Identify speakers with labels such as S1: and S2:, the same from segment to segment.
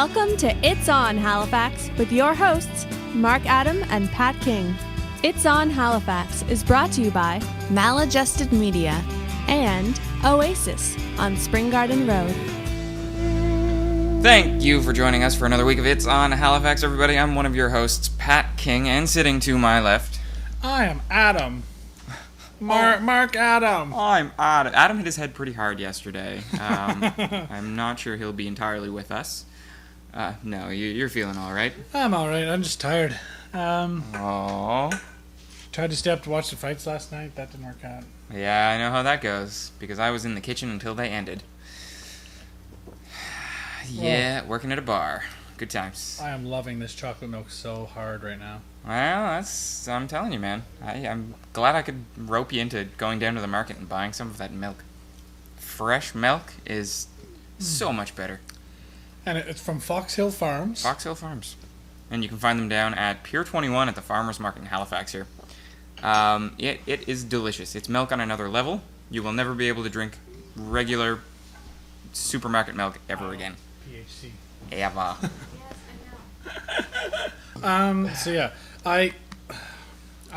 S1: Welcome to It's On Halifax with your hosts, Mark Adam and Pat King. It's On Halifax is brought to you by Maladjusted Media and Oasis on Spring Garden Road.
S2: Thank you for joining us for another week of It's On Halifax, everybody. I'm one of your hosts, Pat King, and sitting to my left...
S3: I am Adam. Mark Adam.
S2: I'm Adam. Adam hit his head pretty hard yesterday. I'm not sure he'll be entirely with us. No, you're feeling all right?
S3: I'm all right. I'm just tired.
S2: Aww.
S3: Tried to stay up to watch the fights last night. That didn't work out.
S2: Yeah, I know how that goes, because I was in the kitchen until they ended. Yeah, working at a bar. Good times.
S3: I am loving this chocolate milk so hard right now.
S2: Well, I'm telling you, man. I'm glad I could rope you into going down to the market and buying some of that milk. Fresh milk is so much better. And
S3: it's from Fox Hill Farms.
S2: Fox Hill Farms. And you can find them down at Pier 21 at the Farmers Market in Halifax here. It is delicious. It's milk on another level. You will never be able to drink regular supermarket milk ever again.
S3: PHC.
S2: Ever.
S3: So yeah, I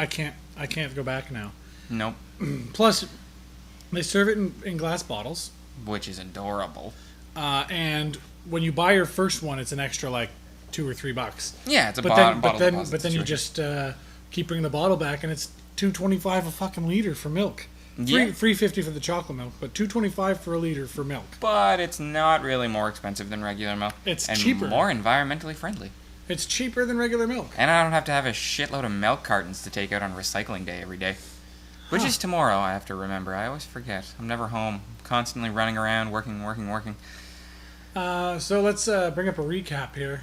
S3: can't go back now.
S2: Nope.
S3: Plus, they serve it in glass bottles,
S2: which is adorable.
S3: And when you buy your first one, it's an extra like $2 or $3.
S2: Yeah, it's a
S3: bottle.
S2: But
S3: then you just keep bringing the bottle back, and it's $2.25 a fucking liter for milk. $3.50 for the chocolate milk, but $2.25 for a liter for milk.
S2: But it's not really more expensive than regular milk.
S3: It's
S2: and
S3: cheaper.
S2: More environmentally friendly.
S3: It's cheaper than regular milk.
S2: And I don't have to have a shitload of milk cartons to take out on recycling day every day. Which is tomorrow, I have to remember. I always forget. I'm never home. I'm constantly running around, working.
S3: So let's bring up a recap here.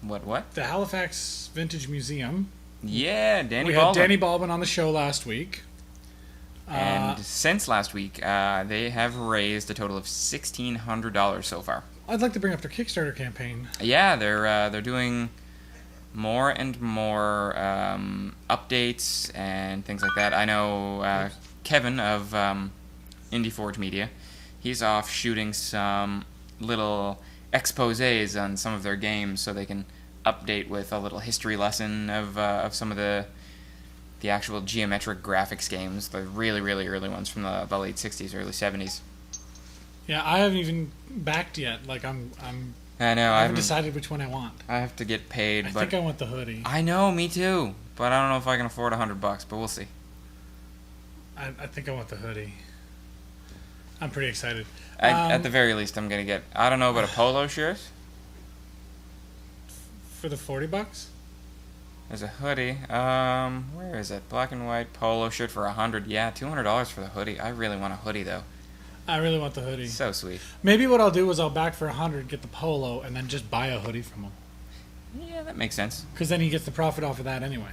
S2: What?
S3: The Halifax Vintage Museum.
S2: Yeah, Danny Baldwin.
S3: We had Danny Baldwin on the show last week.
S2: And since last week, they have raised a total of $1,600 so far.
S3: I'd like to bring up their Kickstarter campaign.
S2: Yeah, they're doing more and more updates and things like that. I know Kevin of Indie Forge Media, he's off shooting some little exposés on some of their games so they can update with a little history lesson of some of the actual geometric graphics games, the really, really early ones from the late 60s, early 70s.
S3: Yeah, I haven't even backed yet. Like I haven't decided which one I want.
S2: I have to get paid.
S3: I think I want the hoodie.
S2: I know, me too. But I don't know if I can afford $100. But we'll see.
S3: I think I want the hoodie. I'm pretty excited.
S2: At the very least, I'm gonna get. I don't know about a polo shirt.
S3: For the $40.
S2: There's a hoodie. Where is it? Black and white polo shirt for $100. Yeah, $200 for the hoodie. I really want a hoodie though.
S3: I really want the hoodie.
S2: So sweet.
S3: Maybe what I'll do is I'll back for $100, get the polo, and then just buy a hoodie from him.
S2: Yeah, that makes sense.
S3: Because then he gets the profit off of that anyway.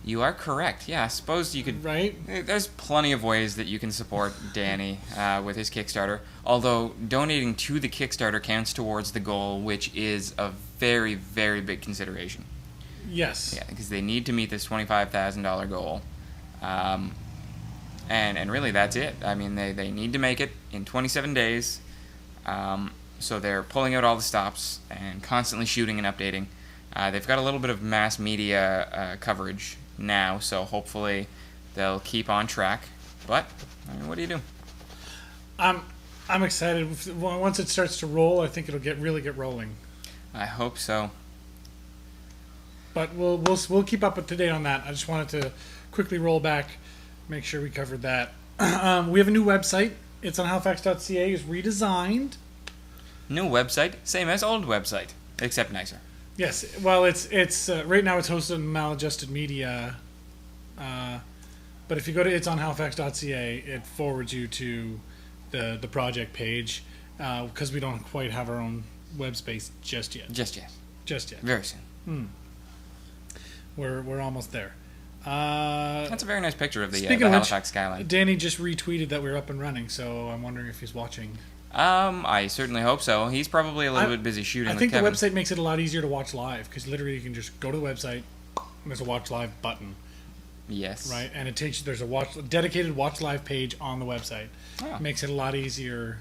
S2: You are correct. Yeah, I suppose you could...
S3: Right?
S2: There's plenty of ways that you can support Danny with his Kickstarter. Although, donating to the Kickstarter counts towards the goal, which is a very, very big consideration.
S3: Yes.
S2: Yeah, because they need to meet this $25,000 goal. And really, that's it. I mean, they need to make it in 27 days. So they're pulling out all the stops and constantly shooting and updating. They've got a little bit of mass media coverage now, so hopefully they'll keep on track. But, I mean, what do you do?
S3: I'm excited. Once it starts to roll, I think it'll really get rolling.
S2: I hope so.
S3: But we'll keep up to date on that. I just wanted to quickly roll back, make sure we covered that. We have a new website. It's on halifax.ca. It's redesigned.
S2: New website, same as old website, except nicer.
S3: Yes. Well, it's right now it's hosted on Maladjusted Media. But if you go to itsonhalifax.ca, it forwards you to the project page because we don't quite have our own web space just yet.
S2: Just yet. Very soon.
S3: We're almost there.
S2: That's a very nice picture of the Halifax skyline.
S3: Danny just retweeted that we're up and running, so I'm wondering if he's watching.
S2: I certainly hope so. He's probably a little bit busy shooting.
S3: I think the website makes it a lot easier to watch live because literally you can just go to the website and there's a watch live button.
S2: Yes.
S3: Right, and it takes you. There's a dedicated watch live page on the website.
S2: Oh.
S3: It makes it a lot easier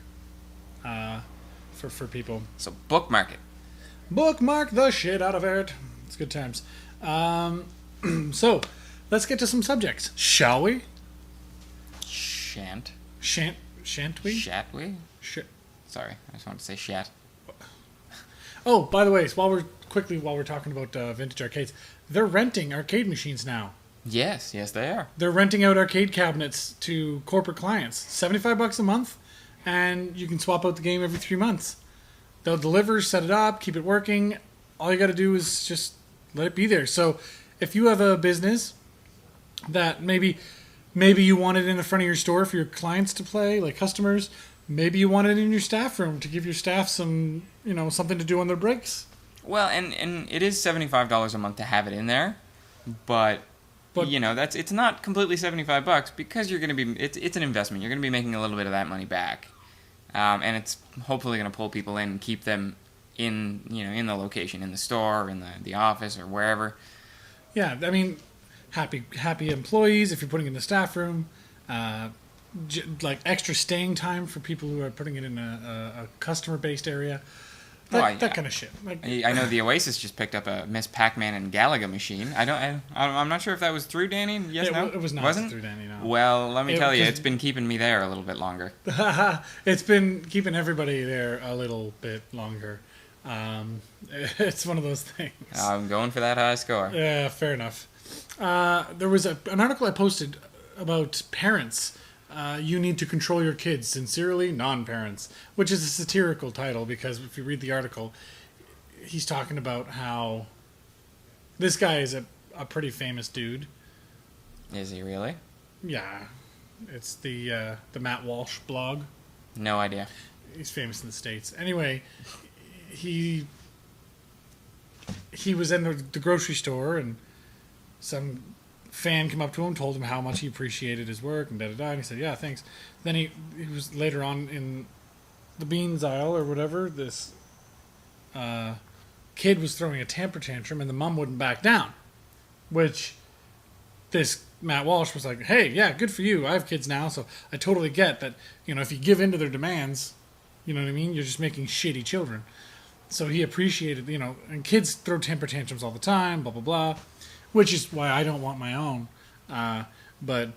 S3: for people.
S2: So bookmark it.
S3: Bookmark the shit out of it. It's good times. So, let's get to some subjects, shall we?
S2: Shan't
S3: we?
S2: Shat we? Sorry, I just wanted to say shat.
S3: Oh, by the way, so while we're talking about vintage arcades, they're renting arcade machines now.
S2: Yes, they are.
S3: They're renting out arcade cabinets to corporate clients. $75 a month, and you can swap out the game every 3 months. They'll deliver, set it up, keep it working. All you got to do is just let it be there. So if you have a business that maybe you want it in the front of your store for your clients to play, like customers, maybe you want it in your staff room to give your staff some, something to do on their breaks.
S2: Well, and it is $75 a month to have it in there, but it's not completely $75 because you're going to be it's an investment. You're going to be making a little bit of that money back, and it's hopefully going to pull people in and keep them in the location, in the store, in the office, or wherever. Yeah, I mean,
S3: happy employees if you're putting it in the staff room, like extra staying time for people who are putting it in a customer-based area. That kind of shit.
S2: I know the Oasis just picked up a Miss Pac-Man and Galaga machine. I'm not sure if that was through Danny. Yes, no?
S3: It was not
S2: Wasn't?
S3: Through Danny, no.
S2: Well, let me tell you, it's been keeping me there a little bit longer.
S3: It's been keeping everybody there a little bit longer. It's one of those things.
S2: I'm going for that high score.
S3: Yeah, fair enough. There was an article I posted about parents. You need to control your kids. Sincerely, non-parents. Which is a satirical title because if you read the article, he's talking about how this guy is a pretty famous dude.
S2: Is he really?
S3: Yeah. It's the Matt Walsh blog.
S2: No idea.
S3: He's famous in the States. Anyway, he was in the grocery store and some fan came up to him, told him how much he appreciated his work and and he said, yeah, thanks. Then he was later on in the beans aisle or whatever, this kid was throwing a temper tantrum and the mom wouldn't back down, which this Matt Walsh was like, hey, yeah, good for you. I have kids now, so I totally get that, if you give in to their demands, you know what I mean? You're just making shitty children. So he appreciated, and kids throw temper tantrums all the time, blah, blah, blah, which is why I don't want my own. But,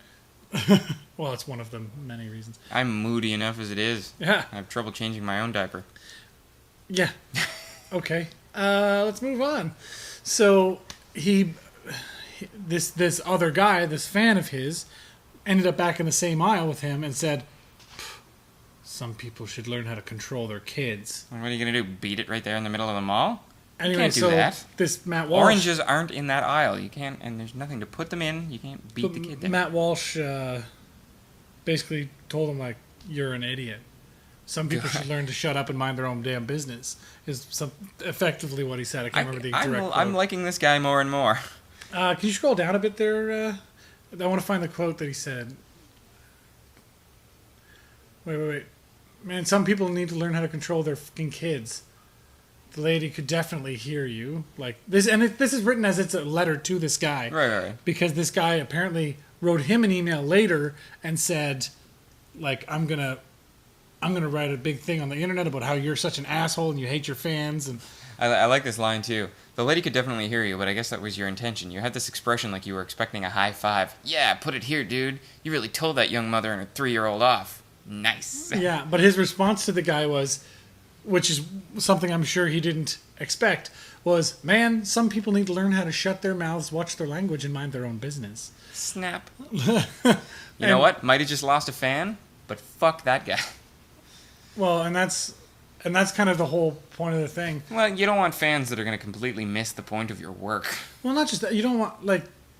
S3: well, it's one of the many reasons.
S2: I'm moody enough as it is.
S3: Yeah.
S2: I have trouble changing my own diaper.
S3: Yeah. Okay. Let's move on. So this other guy, this fan of his, ended up back in the same aisle with him and said, some people should learn how to control their kids.
S2: What are you going to do, beat it right there in the middle of the mall?
S3: Anyway,
S2: you can't do that.
S3: This Matt Walsh...
S2: Oranges aren't in that aisle. You can't, and there's nothing to put them in. You can't beat the kid there.
S3: Matt Walsh basically told him, you're an idiot. Some people should learn to shut up and mind their own damn business, is effectively what he said. I can't remember the direct quote.
S2: I'm liking this guy more and more.
S3: Can you scroll down a bit there? I want to find the quote that he said. Wait. Man, some people need to learn how to control their fucking kids. The lady could definitely hear you. This is written as it's a letter to this guy.
S2: Right.
S3: Because this guy apparently wrote him an email later and said, I'm gonna write a big thing on the internet about how you're such an asshole and you hate your fans. And
S2: I like this line too. The lady could definitely hear you, but I guess that was your intention. You had this expression like you were expecting a high five. Yeah, put it here, dude. You really told that young mother and her 3-year-old off. Nice.
S3: Yeah, but his response to the guy was, which is something I'm sure he didn't expect, was, man, some people need to learn how to shut their mouths, watch their language, and mind their own business.
S2: Snap. You know what? Might have just lost a fan, but fuck that guy.
S3: Well, and that's kind of the whole point of the thing.
S2: Well, you don't want fans that are going to completely miss the point of your work.
S3: Well, not just that. You don't want,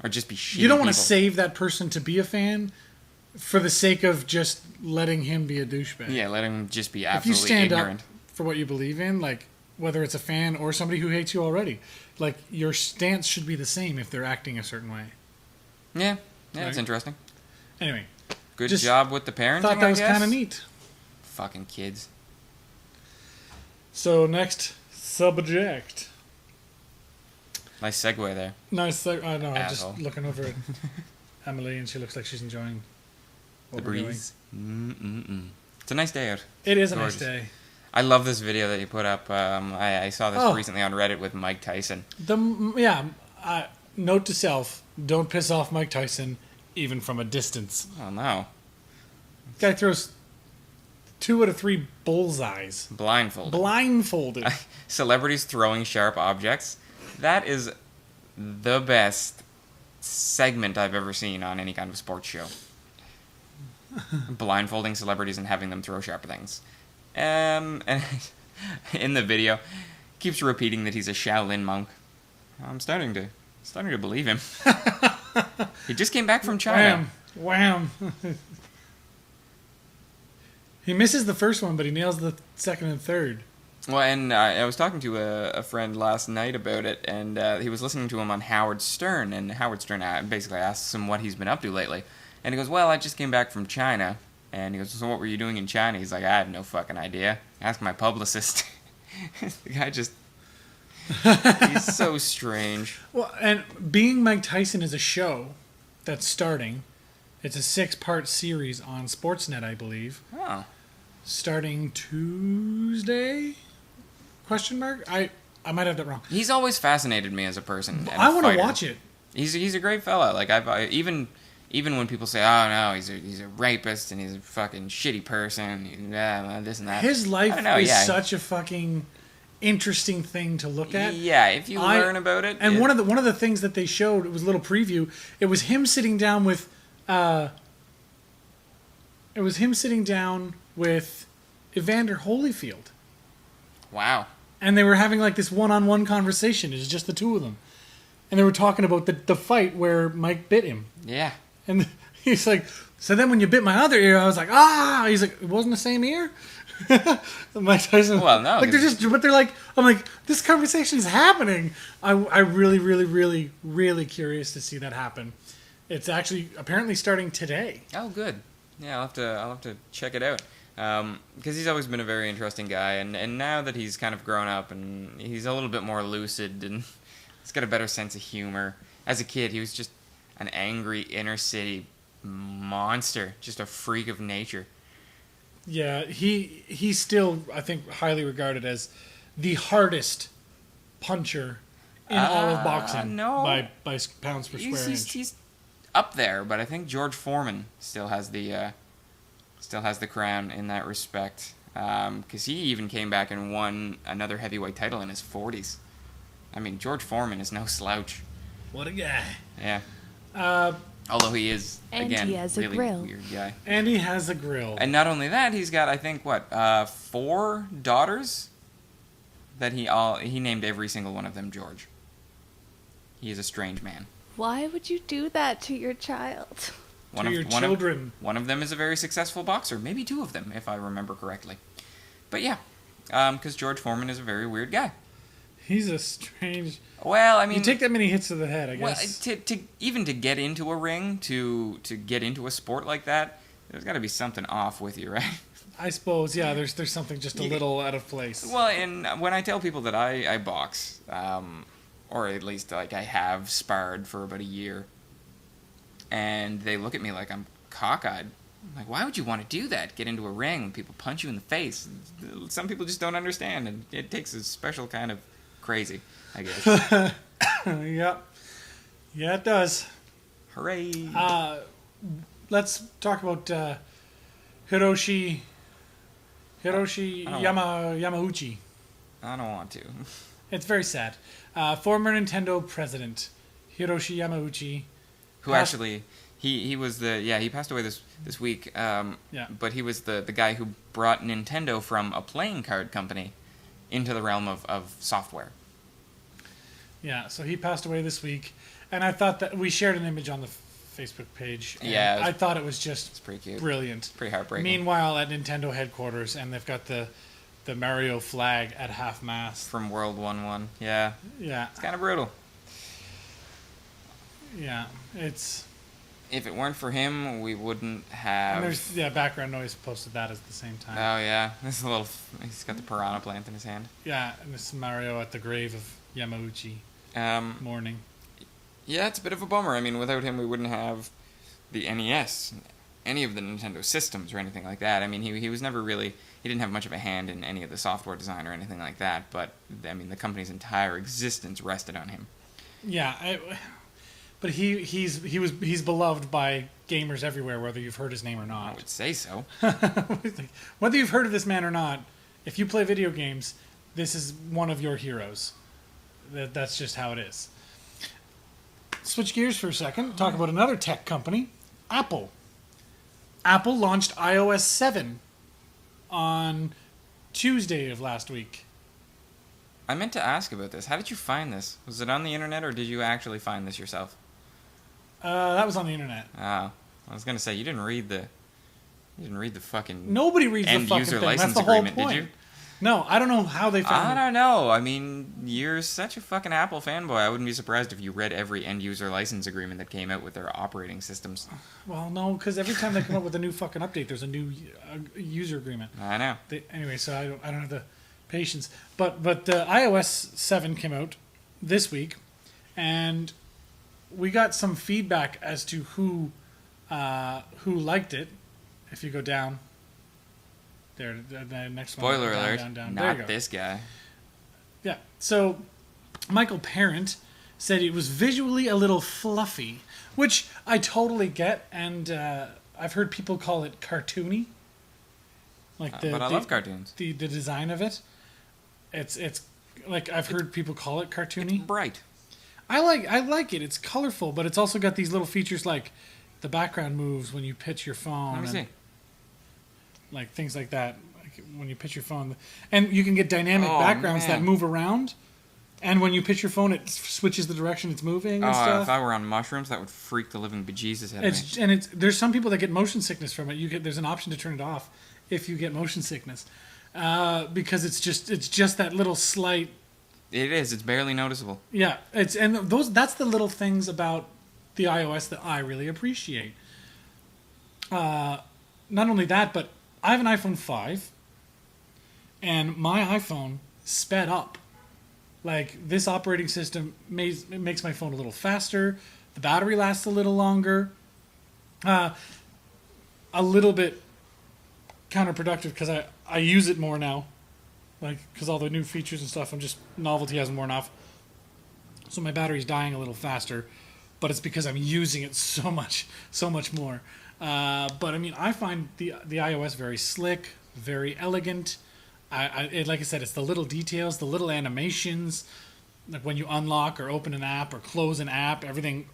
S2: or just be shitty
S3: you don't want to save that person to be a fan for the sake of just letting him be a douchebag.
S2: Yeah, let him just be
S3: if
S2: absolutely
S3: you stand
S2: ignorant.
S3: Up for what you believe in, whether it's a fan or somebody who hates you already, your stance should be the same if they're acting a certain way.
S2: Yeah, that's interesting.
S3: Anyway.
S2: Good job with the parenting,
S3: thought that was kind of neat.
S2: Fucking kids.
S3: So, next subject.
S2: Nice segue there.
S3: Nice segue. I know, I'm
S2: Asshole.
S3: just looking over at Emily and she looks like she's enjoying
S2: the breeze. It's a nice day out.
S3: It is a
S2: Gorgeous.
S3: nice day.
S2: I love this video that you put up. I saw this
S3: Oh.
S2: recently on Reddit with Mike Tyson.
S3: Note to self: don't piss off Mike Tyson, even from a distance.
S2: Oh no,
S3: Guy throws 2 out of 3 bullseyes, blindfolded.
S2: Celebrities throwing sharp objects. That is the best segment I've ever seen on any kind of sports show. Blindfolding celebrities and having them throw sharp things. And in the video, keeps repeating that he's a Shaolin monk. I'm starting to believe him. He just came back from China.
S3: Wham! He misses the first one, but he nails the second and third.
S2: Well, and I was talking to a friend last night about it, and he was listening to him on Howard Stern, and Howard Stern basically asks him what he's been up to lately. And he goes, well, I just came back from China. And he goes, so what were you doing in China? He's like, I have no fucking idea. Ask my publicist. The guy just... he's so strange.
S3: Well, and being Mike Tyson is a show that's starting. It's a 6-part series on Sportsnet, I believe.
S2: Oh.
S3: Starting Tuesday? Question mark? I might have that wrong.
S2: He's always fascinated me as a person. And
S3: I want to
S2: fighter.
S3: watch it.
S2: He's a great fella. Like even when people say, "Oh no, he's a rapist and he's a fucking shitty person," this and that.
S3: His life is
S2: yeah.
S3: such a fucking interesting thing to look at.
S2: Yeah, if you learn about it.
S3: And one of the things that they showed, it was a little preview. It was him sitting down with. Evander Holyfield.
S2: Wow.
S3: And they were having like this one-on-one conversation. It was just the two of them. And they were talking about the fight where Mike bit him.
S2: Yeah.
S3: And he's like, so then when you bit my other ear, I was like, ah! He's like, it wasn't the same ear? Mike Tyson.
S2: Well, no.
S3: Like they're like, I'm like, this conversation's happening. I really, really, really, really curious to see that happen. It's actually apparently starting today.
S2: Oh, good. Yeah, I'll have to check it out. Because he's always been a very interesting guy, and now that he's kind of grown up and he's a little bit more lucid and he's got a better sense of humor. As a kid, he was just an angry inner city monster, just a freak of nature.
S3: Yeah, he's still, I think, highly regarded as the hardest puncher in all of boxing.
S2: No.
S3: by pounds per square inch.
S2: He's up there, but I think George Foreman still has the crown in that respect. Because he even came back and won another heavyweight title in his 40s. I mean, George Foreman is no slouch.
S3: What a guy.
S2: Yeah. Although he is, again,
S1: he has a
S2: really
S1: grill.
S2: weird guy.
S3: And he has a grill.
S2: And not only that, he's got, I think, 4 daughters that he named every single one of them George. He is a strange man.
S1: Why would you do that to your child?
S3: Children.
S2: One of them is a very successful boxer. Maybe 2 of them, if I remember correctly. But yeah, because George Foreman is a very weird guy.
S3: He's a strange...
S2: Well, I mean...
S3: You take that many hits to the head, I guess.
S2: Well, to get into a ring, to get into a sport like that, there's got to be something off with you, right?
S3: I suppose, yeah, there's something just a little out of place.
S2: Well, and when I tell people that I box, or at least like I have sparred for about a year, and they look at me like I'm cockeyed. I'm like, why would you want to do that? Get into a ring when people punch you in the face? Some people just don't understand, and it takes a special kind of crazy, I guess.
S3: Yep. Yeah, it does.
S2: Hooray!
S3: Let's talk about Hiroshi Yamauchi.
S2: I don't want to.
S3: It's very sad. Former Nintendo president Hiroshi Yamauchi,
S2: Who actually, he was he passed away this week. But he was the guy who brought Nintendo from a playing card company into the realm of software. Yeah,
S3: so he passed away this week, and I thought that we shared an image on the Facebook page.
S2: Yeah,
S3: I thought it was just
S2: it's pretty cute,
S3: brilliant,
S2: it's pretty heartbreaking.
S3: Meanwhile, at Nintendo headquarters, and they've got the Mario flag at half mast
S2: from World 1-1. Yeah, it's kind of brutal.
S3: Yeah, it's.
S2: If it weren't for him, we wouldn't have.
S3: And there's background noise posted that at the same time.
S2: Oh yeah, this little. He's got the piranha plant in his hand.
S3: Yeah, and this is Mario at the grave of Yamauchi. Mourning.
S2: Yeah, it's a bit of a bummer. I mean, without him, we wouldn't have the NES, any of the Nintendo systems or anything like that. I mean, he was never really. he didn't have much of a hand in any of the software design or anything like that. But I mean, the company's entire existence rested on him.
S3: Yeah, but he's beloved by gamers everywhere, whether you've heard his name or
S2: I
S3: not.
S2: would say so.
S3: Whether you've heard of this man or not, if you play video games, this is one of your heroes. That's just how it is. Switch gears for a second. Talk about another tech company, Apple. Apple launched iOS 7 on Tuesday of last week.
S2: I meant to ask about this. How did you find this? Was it on the internet, or did you actually find this yourself?
S3: That was on the internet.
S2: Oh, I was gonna say you didn't read the fucking
S3: Nobody reads the
S2: end
S3: fucking
S2: user
S3: thing.
S2: license
S3: That's the whole
S2: agreement,
S3: point.
S2: did you?
S3: No, I don't know how they found
S2: I
S3: it.
S2: don't know. I mean, you're such a fucking Apple fanboy. I wouldn't be surprised if you read every end user license agreement that came out with their operating systems.
S3: Well, no, because every time they come up with a new fucking update, there's a new user agreement.
S2: I know.
S3: Anyway, so I don't have the patience. But iOS 7 came out this week, and we got some feedback as to who liked it. If you go down there, the next one.
S2: Spoiler
S3: down,
S2: alert,
S3: down, down. There you go.
S2: not this guy.
S3: Yeah. So Michael Parent said it was visually a little fluffy, which I totally get, and I've heard people call it cartoony. Like
S2: But I love cartoons.
S3: The design of it, it's like I've heard people call it cartoony.
S2: It's bright.
S3: I like it. It's colorful, but it's also got these little features like the background moves when you pitch your phone.
S2: Let me see.
S3: Like things like that, like when you pitch your phone, and you can get dynamic
S2: Oh,
S3: backgrounds
S2: man.
S3: that move around. And when you pitch your phone, it switches the direction it's moving and
S2: Oh,
S3: stuff.
S2: if I were on mushrooms, that would freak the living bejesus out of me.
S3: There's some people that get motion sickness from it. There's an option to turn it off if you get motion sickness, because it's just that little slight.
S2: It is. It's barely noticeable.
S3: Yeah, that's the little things about the iOS that I really appreciate. Not only that, but I have an iPhone 5, and my iPhone sped up. Like, this operating system makes my phone a little faster. The battery lasts a little longer. A little bit counterproductive because I use it more now. Like, because all the new features and stuff, novelty hasn't worn off. So my battery's dying a little faster. But it's because I'm using it so much more. But I mean, I find the iOS very slick, very elegant. Like I said, it's the little details, the little animations, like when you unlock or open an app or close an app, everything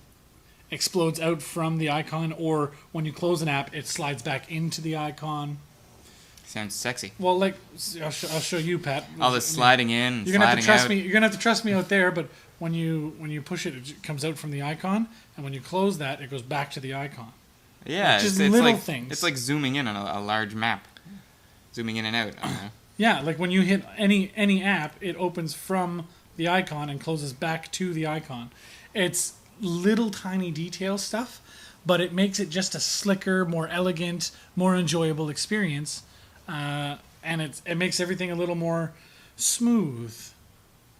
S3: explodes out from the icon, or when you close an app, it slides back into the icon.
S2: Sounds sexy.
S3: Well, like I'll show you, Pat.
S2: All this sliding in,
S3: You're gonna have to
S2: sliding
S3: trust
S2: out.
S3: me. You're gonna have to trust me out there, but when you push it, it comes out from the icon, and when you close that, it goes back to the icon.
S2: Yeah,
S3: Just
S2: it's
S3: little
S2: like,
S3: things.
S2: It's like zooming in on a large map. Zooming in and out. I don't know.
S3: Yeah, like when you hit any app, it opens from the icon and closes back to the icon. It's little tiny detail stuff, but it makes it just a slicker, more elegant, more enjoyable experience, and it makes everything a little more smooth,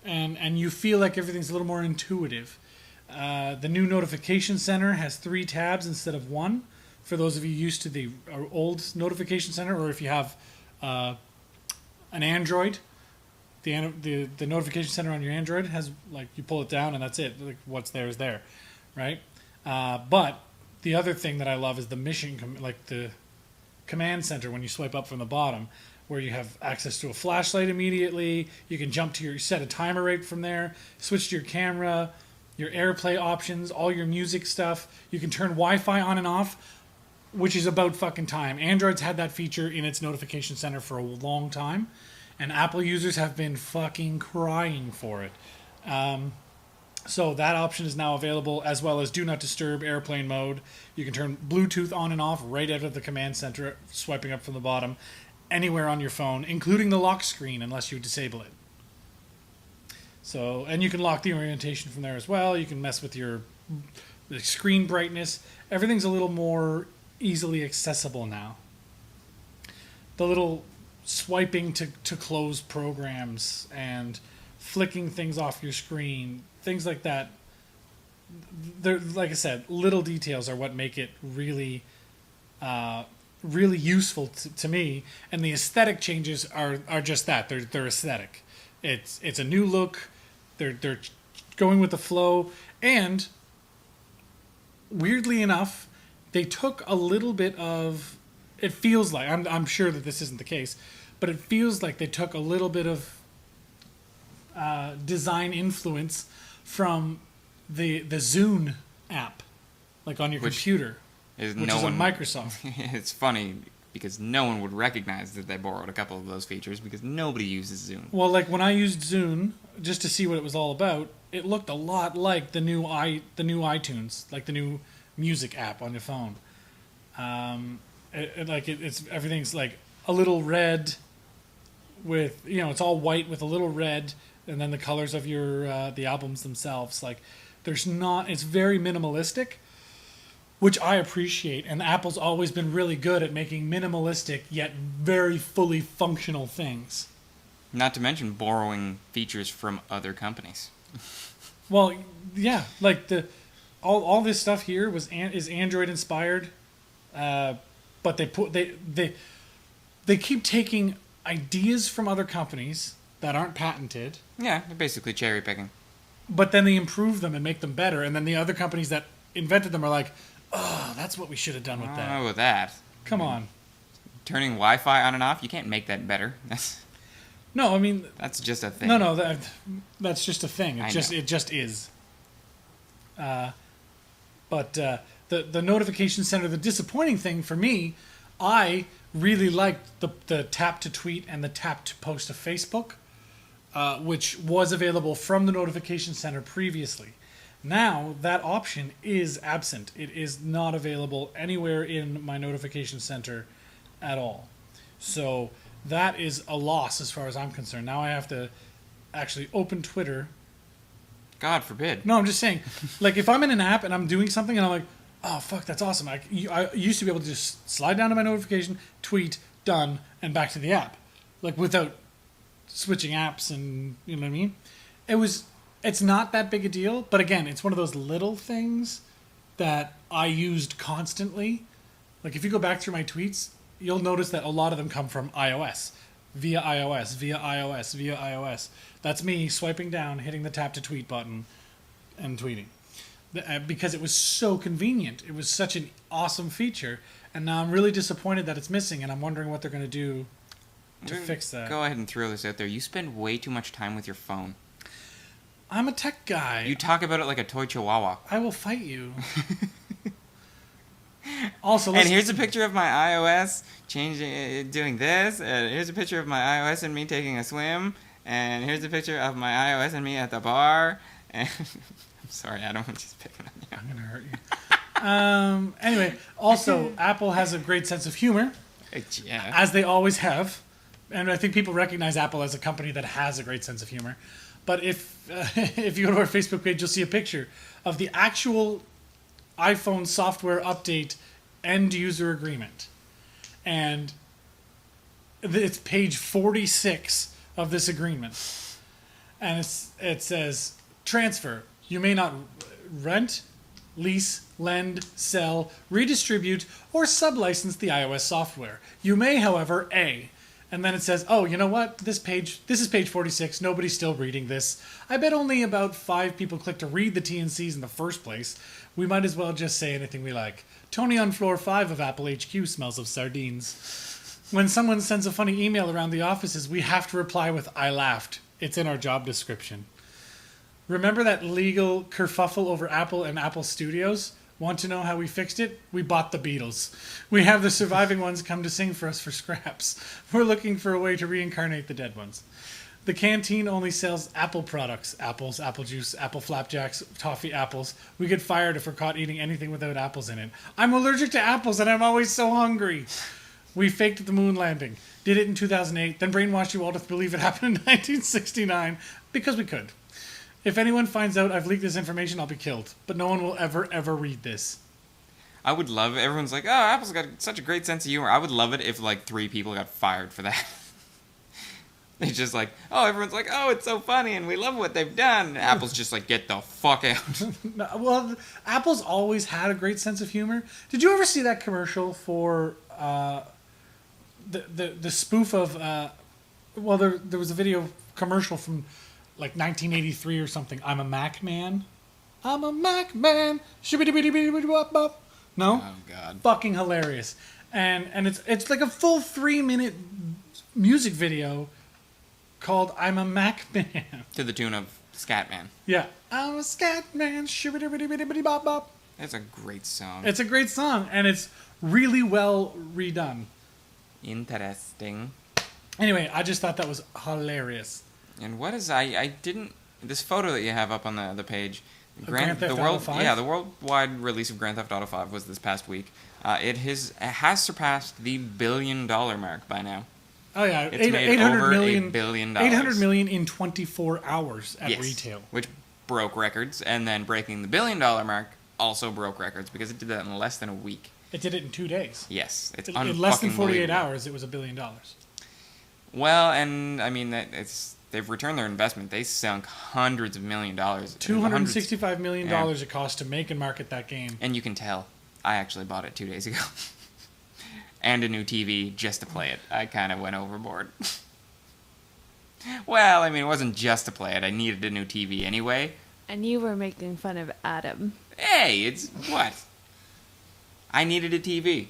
S3: and you feel like everything's a little more intuitive. The new notification center has 3 tabs instead of 1. For those of you used to the old notification center, or if you have an Android, the notification center on your Android has, like, you pull it down and that's it. Like, what's there is there, right? But the other thing that I love is the the command center when you swipe up from the bottom, where you have access to a flashlight immediately. You can jump to set a timer right from there, switch to your camera, your AirPlay options, all your music stuff. You can turn Wi-Fi on and off, which is about fucking time. Android's had that feature in its notification center for a long time, and Apple users have been fucking crying for it. So that option is now available, as well as Do Not Disturb airplane mode. You can turn Bluetooth on and off right out of the command center, swiping up from the bottom, anywhere on your phone, including the lock screen, unless you disable it. So, and you can lock the orientation from there as well. You can mess with the screen brightness. Everything's a little more easily accessible now. The little swiping to close programs and flicking things off your screen, things like that. They're, like I said, little details are what make it really really useful to me, and the aesthetic changes are just that. They're aesthetic. It's a new look. They're going with the flow, and weirdly enough, they took a little bit of. It feels like I'm sure that this isn't the case, but it feels like they took a little bit of design influence from the Zune app, like on your computer, which is a Microsoft.
S2: It's funny because no one would recognize that they borrowed a couple of those features because nobody uses Zune.
S3: Well, like when I used Zune just to see what it was all about, it looked a lot like the new iTunes, like the new music app on your phone. It's everything's like a little red with, it's all white with a little red, and then the colors of your the albums themselves. Like it's very minimalistic, which I appreciate. And Apple's always been really good at making minimalistic yet very fully functional things.
S2: Not to mention borrowing features from other companies.
S3: Well, yeah, like all this stuff here is Android inspired, but they keep taking ideas from other companies that aren't patented.
S2: Yeah, they're basically cherry picking.
S3: But then they improve them and make them better, and then the other companies that invented them are like, oh, that's what we should have done with that.
S2: With that.
S3: Come on.
S2: Turning Wi-Fi on and off, you can't make that better.
S3: No, I mean...
S2: That's just a thing.
S3: No, that's just a thing. It just is. But the notification center, the disappointing thing for me, I really liked the tap to tweet and the tap to post to Facebook, which was available from the notification center previously. Now that option is absent. It is not available anywhere in my notification center at all. So that is a loss as far as I'm concerned. Now I have to actually open Twitter.
S2: God forbid.
S3: No, I'm just saying, like if I'm in an app and I'm doing something and I'm like, oh fuck, that's awesome. I used to be able to just slide down to my notification, tweet, done, and back to the app, like without switching apps, and you know what I mean. It's not that big a deal, but again, it's one of those little things that I used constantly. Like if you go back through my tweets, you'll notice that a lot of them come from iOS, via iOS, via iOS, via iOS. That's me swiping down, hitting the tap to tweet button, and tweeting. Because it was so convenient. It was such an awesome feature, and now I'm really disappointed that it's missing, and I'm wondering what they're going to do to fix that.
S2: Go ahead and throw this out there. You spend way too much time with your phone.
S3: I'm a tech guy.
S2: You talk about it like a toy chihuahua.
S3: I will fight you. Also,
S2: and here's a picture of my iOS doing this, and here's a picture of my iOS and me taking a swim, and here's a picture of my iOS and me at the bar, and... I'm sorry, I don't want to just pick on you.
S3: I'm going to hurt you. Anyway, also, Apple has a great sense of humor.
S2: Yeah.
S3: As they always have. And I think people recognize Apple as a company that has a great sense of humor. But if you go to our Facebook page, you'll see a picture of the actual iPhone software update end user agreement. And it's page 46 of this agreement. And it says, transfer. You may not rent, lease, lend, sell, redistribute, or sublicense the iOS software. You may, however, A. And then it says, oh, you know what? This is page 46. Nobody's still reading this. I bet only about 5 people click to read the T&Cs in the first place. We might as well just say anything we like. Tony on floor 5 of Apple HQ smells of sardines. When someone sends a funny email around the offices, we have to reply with, I laughed. It's in our job description. Remember that legal kerfuffle over Apple and Apple Studios? Want to know how we fixed it? We bought the Beatles. We have the surviving ones come to sing for us for scraps. We're looking for a way to reincarnate the dead ones. The canteen only sells Apple products. Apples, apple juice, apple flapjacks, toffee apples. We get fired if we're caught eating anything without apples in it. I'm allergic to apples and I'm always so hungry. We faked the moon landing. Did it in 2008, then brainwashed you all to believe it happened in 1969 because we could. If anyone finds out I've leaked this information, I'll be killed. But no one will ever read this.
S2: I would love it. Everyone's like, oh, Apple's got such a great sense of humor. I would love it if, 3 people got fired for that. It's just like, oh, everyone's like, oh, it's so funny, and we love what they've done. And Apple's just like, get the fuck out.
S3: Well, Apple's always had a great sense of humor. Did you ever see that commercial for the spoof of well, there was a video commercial from like 1983 or something. I'm a Mac man. I'm a Mac man. Shibidi-bidi-bidi-bidi-bop-bop. No?
S2: Oh God.
S3: Fucking hilarious. And it's like a full 3-minute music video called I'm a Mac man.
S2: To the tune of Scatman.
S3: Yeah. I'm a scat man. Shibidi-bidi-bidi-bop-bop.
S2: That's a great song.
S3: It's a great song, and it's really well redone.
S2: Interesting.
S3: Anyway, I just thought that was hilarious.
S2: And what is I didn't this photo that you have up on the page.
S3: Grand Theft
S2: the
S3: Auto
S2: world
S3: 5?
S2: Yeah, the worldwide release of Grand Theft Auto 5 was this past week. It has surpassed the $1 billion mark by now.
S3: Oh yeah,
S2: It's made
S3: 800
S2: over
S3: million,
S2: $1 billion.
S3: 800 million in 24 hours at retail.
S2: Which broke records, and then breaking the $1 billion mark also broke records because it did that in less than a week.
S3: It did it in 2 days.
S2: Yes, it's
S3: In less than 48
S2: unfucking-believable.
S3: hours, it was $1 billion.
S2: Well, and I mean they've returned their investment. They sunk hundreds of $millions.
S3: $265 million it cost to make and market that game.
S2: And you can tell. I actually bought it 2 days ago. And a new TV just to play it. I kind of went overboard. Well, I mean, it wasn't just to play it. I needed a new TV anyway.
S1: And you were making fun of Adam.
S2: Hey, it's what? I needed a TV.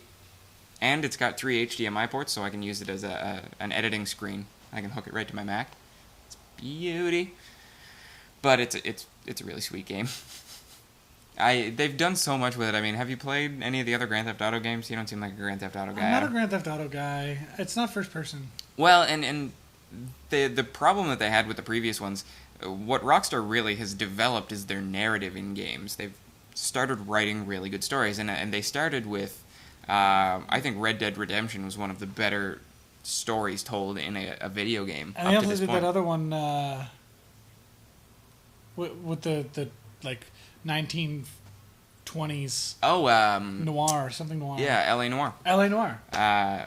S2: And it's got 3 HDMI ports, so I can use it as an editing screen. I can hook it right to my Mac. It's beauty. But it's a really sweet game. They've done so much with it. I mean, have you played any of the other Grand Theft Auto games? You don't seem like a Grand Theft Auto guy.
S3: I'm not a Grand Theft Auto guy. It's not first person.
S2: Well, and the problem that they had with the previous ones, what Rockstar really has developed is their narrative in games. They've started writing really good stories, and they started with, I think Red Dead Redemption was one of the better stories told in a video game.
S3: And
S2: up
S3: they
S2: to
S3: also
S2: this
S3: did
S2: point.
S3: that other one with the like 1920s noir, something noir.
S2: Yeah, L.A. Noire.
S3: L.A. Noire.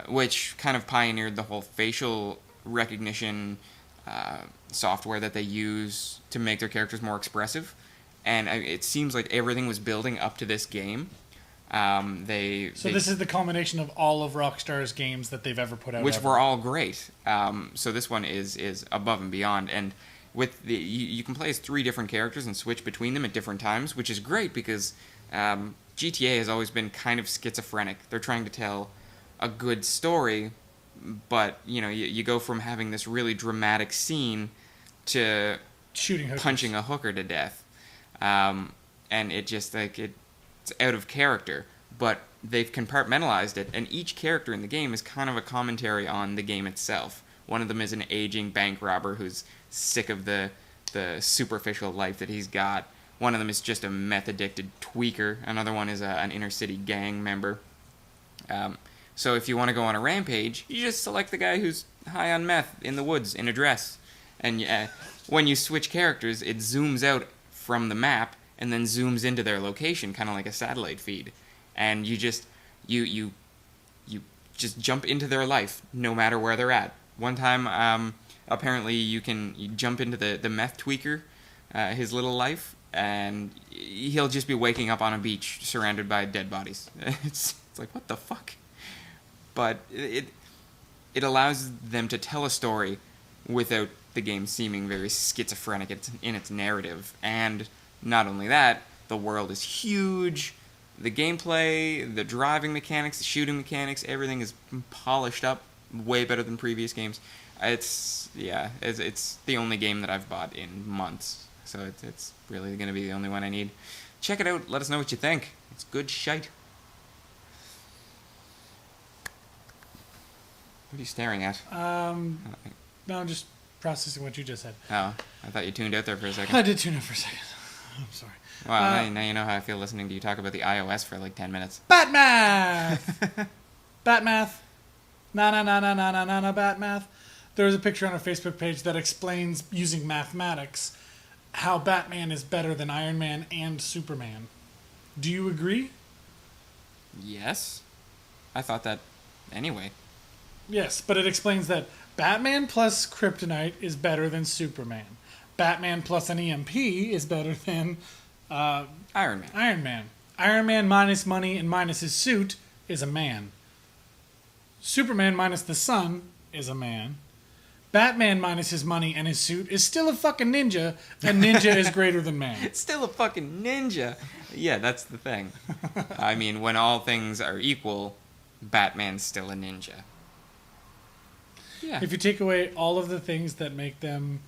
S2: Which kind of pioneered the whole facial recognition software that they use to make their characters more expressive. And it seems like everything was building up to this game.
S3: This is the culmination of all of Rockstar's games that they've ever put out.
S2: Which were all great. So this one is above and beyond. And with you can play as 3 different characters and switch between them at different times, which is great because GTA has always been kind of schizophrenic. They're trying to tell a good story, but you go from having this really dramatic scene to
S3: shooting hookers.
S2: punching a hooker to death, and it just it's out of character. But they've compartmentalized it, and each character in the game is kind of a commentary on the game itself. One of them is an aging bank robber who's sick of the superficial life that he's got. One of them is just a meth-addicted tweaker. Another one is an inner-city gang member. So if you want to go on a rampage, you just select the guy who's high on meth in the woods in a dress. And when you switch characters, it zooms out from the map and then zooms into their location, kind of like a satellite feed. And you just jump into their life, no matter where they're at. One time, apparently you jump into the meth tweaker, his little life, and he'll just be waking up on a beach surrounded by dead bodies. It's like, what the fuck? But it allows them to tell a story without the game seeming very schizophrenic in its narrative. And not only that, the world is huge. The gameplay, the driving mechanics, the shooting mechanics, everything is polished up way better than previous games. It's the only game that I've bought in months. So it's really going to be the only one I need. Check it out. Let us know what you think. It's good shite. What are you staring at?
S3: No, I'm just processing what you just said.
S2: Oh, I thought you tuned out there for a second.
S3: I did tune out for a second. I'm sorry.
S2: Wow, now you know how I feel listening to you talk about the iOS for like 10 minutes.
S3: Bat math! Bat math. Na bat math. There's a picture on our Facebook page that explains, using mathematics, how Batman is better than Iron Man and Superman. Do you agree?
S2: Yes. I thought that anyway.
S3: Yes, but it explains that Batman plus kryptonite is better than Superman. Batman plus an EMP is better than
S2: Iron Man.
S3: Iron Man. Iron Man minus money and minus his suit is a man. Superman minus the sun is a man. Batman minus his money and his suit is still a fucking ninja, and ninja is greater than man.
S2: It's still a fucking ninja. Yeah, that's the thing. I mean, when all things are equal, Batman's still a ninja. Yeah.
S3: If you take away all of the things that make them,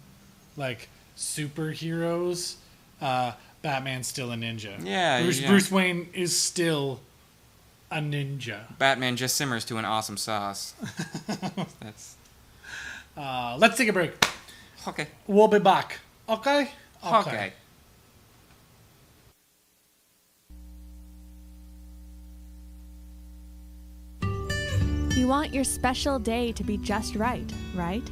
S3: like, superheroes, Batman's still a ninja.
S2: Yeah,
S3: Bruce Wayne is still a ninja.
S2: Batman just simmers to an awesome sauce. That's...
S3: Let's take a break.
S2: Okay.
S3: We'll be back. Okay?
S2: Okay.
S1: You want your special day to be just right, right?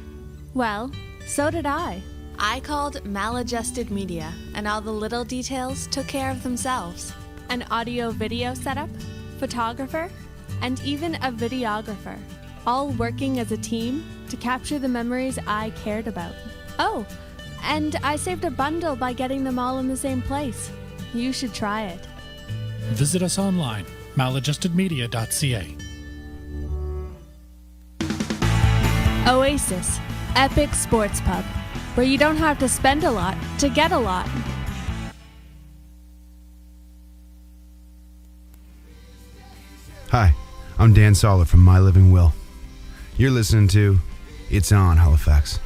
S1: Well, so did I. I called Maladjusted Media, and all the little details took care of themselves. An audio-video setup, photographer, and even a videographer, all working as a team to capture the memories I cared about. Oh, and I saved a bundle by getting them all in the same place. You should try it.
S3: Visit us online, maladjustedmedia.ca.
S1: Oasis, epic sports pub, where you don't have to spend a lot to get a lot.
S4: Hi, I'm Dan Soller from My Living Will. You're listening to It's On Halifax.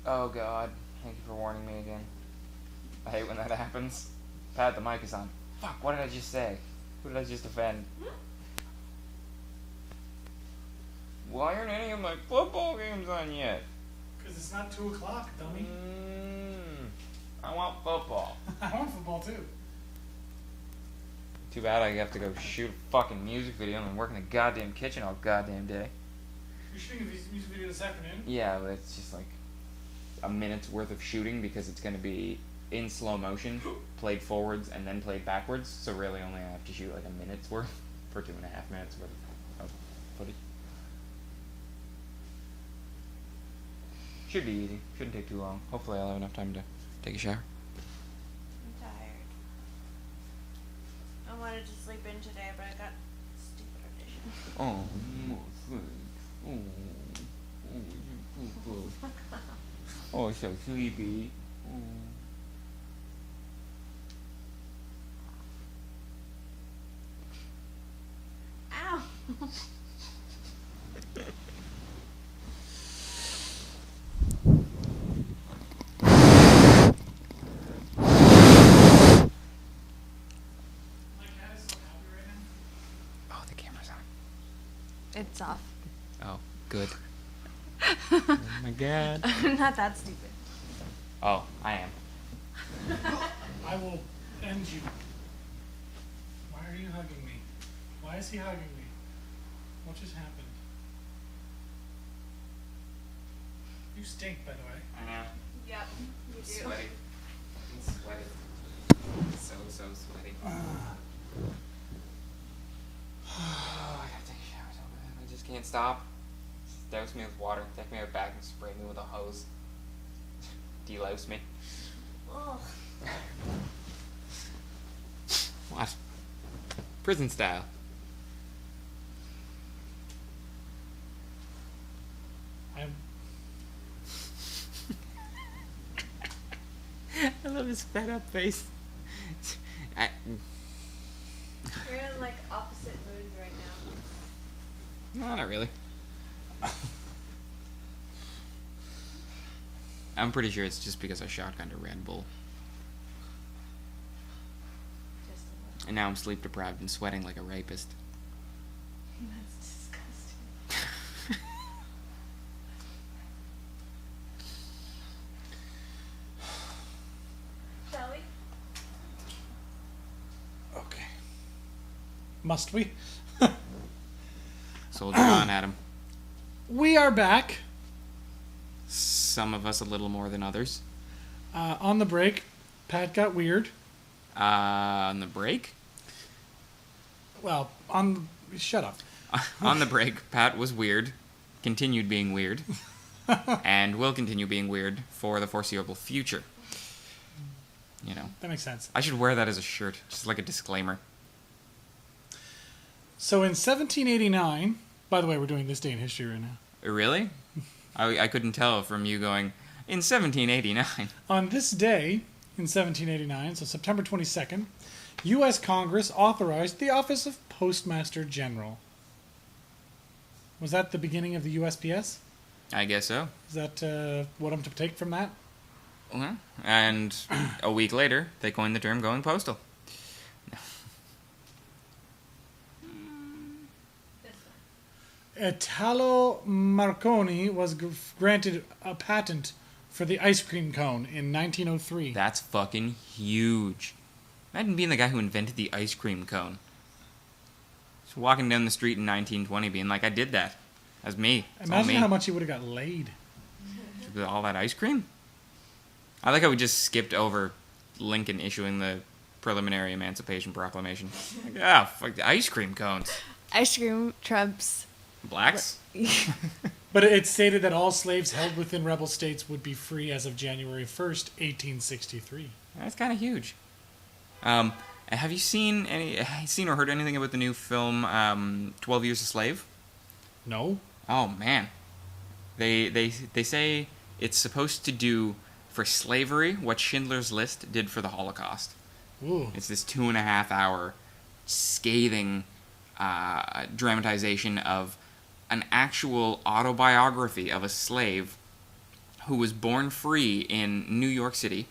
S2: Oh, God. Thank you for warning me again. I hate when that happens. Pat, the mic is on. Fuck, what did I just say? Who did I just offend? Why aren't any of my football games on yet?
S3: Because it's not 2 o'clock, dummy.
S2: I want football.
S3: I want football, too.
S2: Too bad I have to go shoot a fucking music video and work in the goddamn kitchen all goddamn day.
S3: You're shooting a music video this afternoon?
S2: Yeah, but it's just like a minute's worth of shooting because it's going to be in slow motion, played forwards and then played backwards. So really only I have to shoot like a minute's worth for 2.5 minutes worth of footage. Should be easy. Shouldn't take too long. Hopefully I'll have enough time to take a shower.
S5: I'm tired. I wanted to sleep in today, but I got stupid audition.
S2: Oh, more sleep. Oh, so sleepy.
S5: Ow!
S2: Oh, the camera's on.
S5: It's off.
S2: Oh, good. Oh my god.
S5: I'm not that stupid.
S2: Oh, I am.
S3: I will end you. Why are you hugging me? Why is he hugging me? What just happened? You stink, by the way.
S2: I know.
S5: Yep, you do.
S2: Sweaty. I'm sweaty. So sweaty. Oh, I gotta take a shower so bad. I just can't stop. Just douse me with water, take me out back and spray me with a hose. Delouse me.
S5: Ugh.
S2: What? Prison style.
S3: I'm
S2: I love his fed up face.
S5: You're in like opposite moods right now.
S2: No, not really. I'm pretty sure it's just because I shotgunned a Red Bull.
S5: Just a little.
S2: And now I'm sleep deprived and sweating like a rapist.
S5: That's disgusting. Shall we?
S3: okay. Must we?
S2: Soldier on, Adam.
S3: We are back.
S2: Some of us a little more than others.
S3: On the break, Pat got weird.
S2: On the break?
S3: Well, shut up.
S2: On the break, Pat was weird, continued being weird, and will continue being weird for the foreseeable future. You know.
S3: That makes sense.
S2: I should wear that as a shirt, just like a disclaimer.
S3: So in 1789, by the way, we're doing this day in history right now.
S2: Really? I couldn't tell from you going, in 1789.
S3: On this day in 1789, so September 22nd, U.S. Congress authorized the office of Postmaster General. Was that the beginning of the USPS?
S2: I guess so.
S3: Is that what I'm to take from that?
S2: Well, and a week later, they coined the term going postal.
S3: Italo Marconi was granted a patent for the ice cream cone in 1903.
S2: That's fucking huge. Imagine being the guy who invented the ice cream cone. Just walking down the street in 1920 being like, I did that. That's me. It's all
S3: Imagine
S2: me.
S3: how much he would have got laid.
S2: With all that ice cream? I like how we just skipped over Lincoln issuing the preliminary Emancipation Proclamation. Like, fuck the ice cream cones.
S1: Ice cream trumps.
S2: Blacks?
S3: But it stated that all slaves held within rebel states would be free as of January 1st, 1863.
S2: That's kind of huge. Have you seen or heard anything about the new film 12 Years a Slave?
S3: No?
S2: Oh man, they say it's supposed to do for slavery what Schindler's List did for the Holocaust.
S3: Ooh.
S2: It's this 2.5 hour scathing dramatization of an actual autobiography of a slave who was born free in New York City,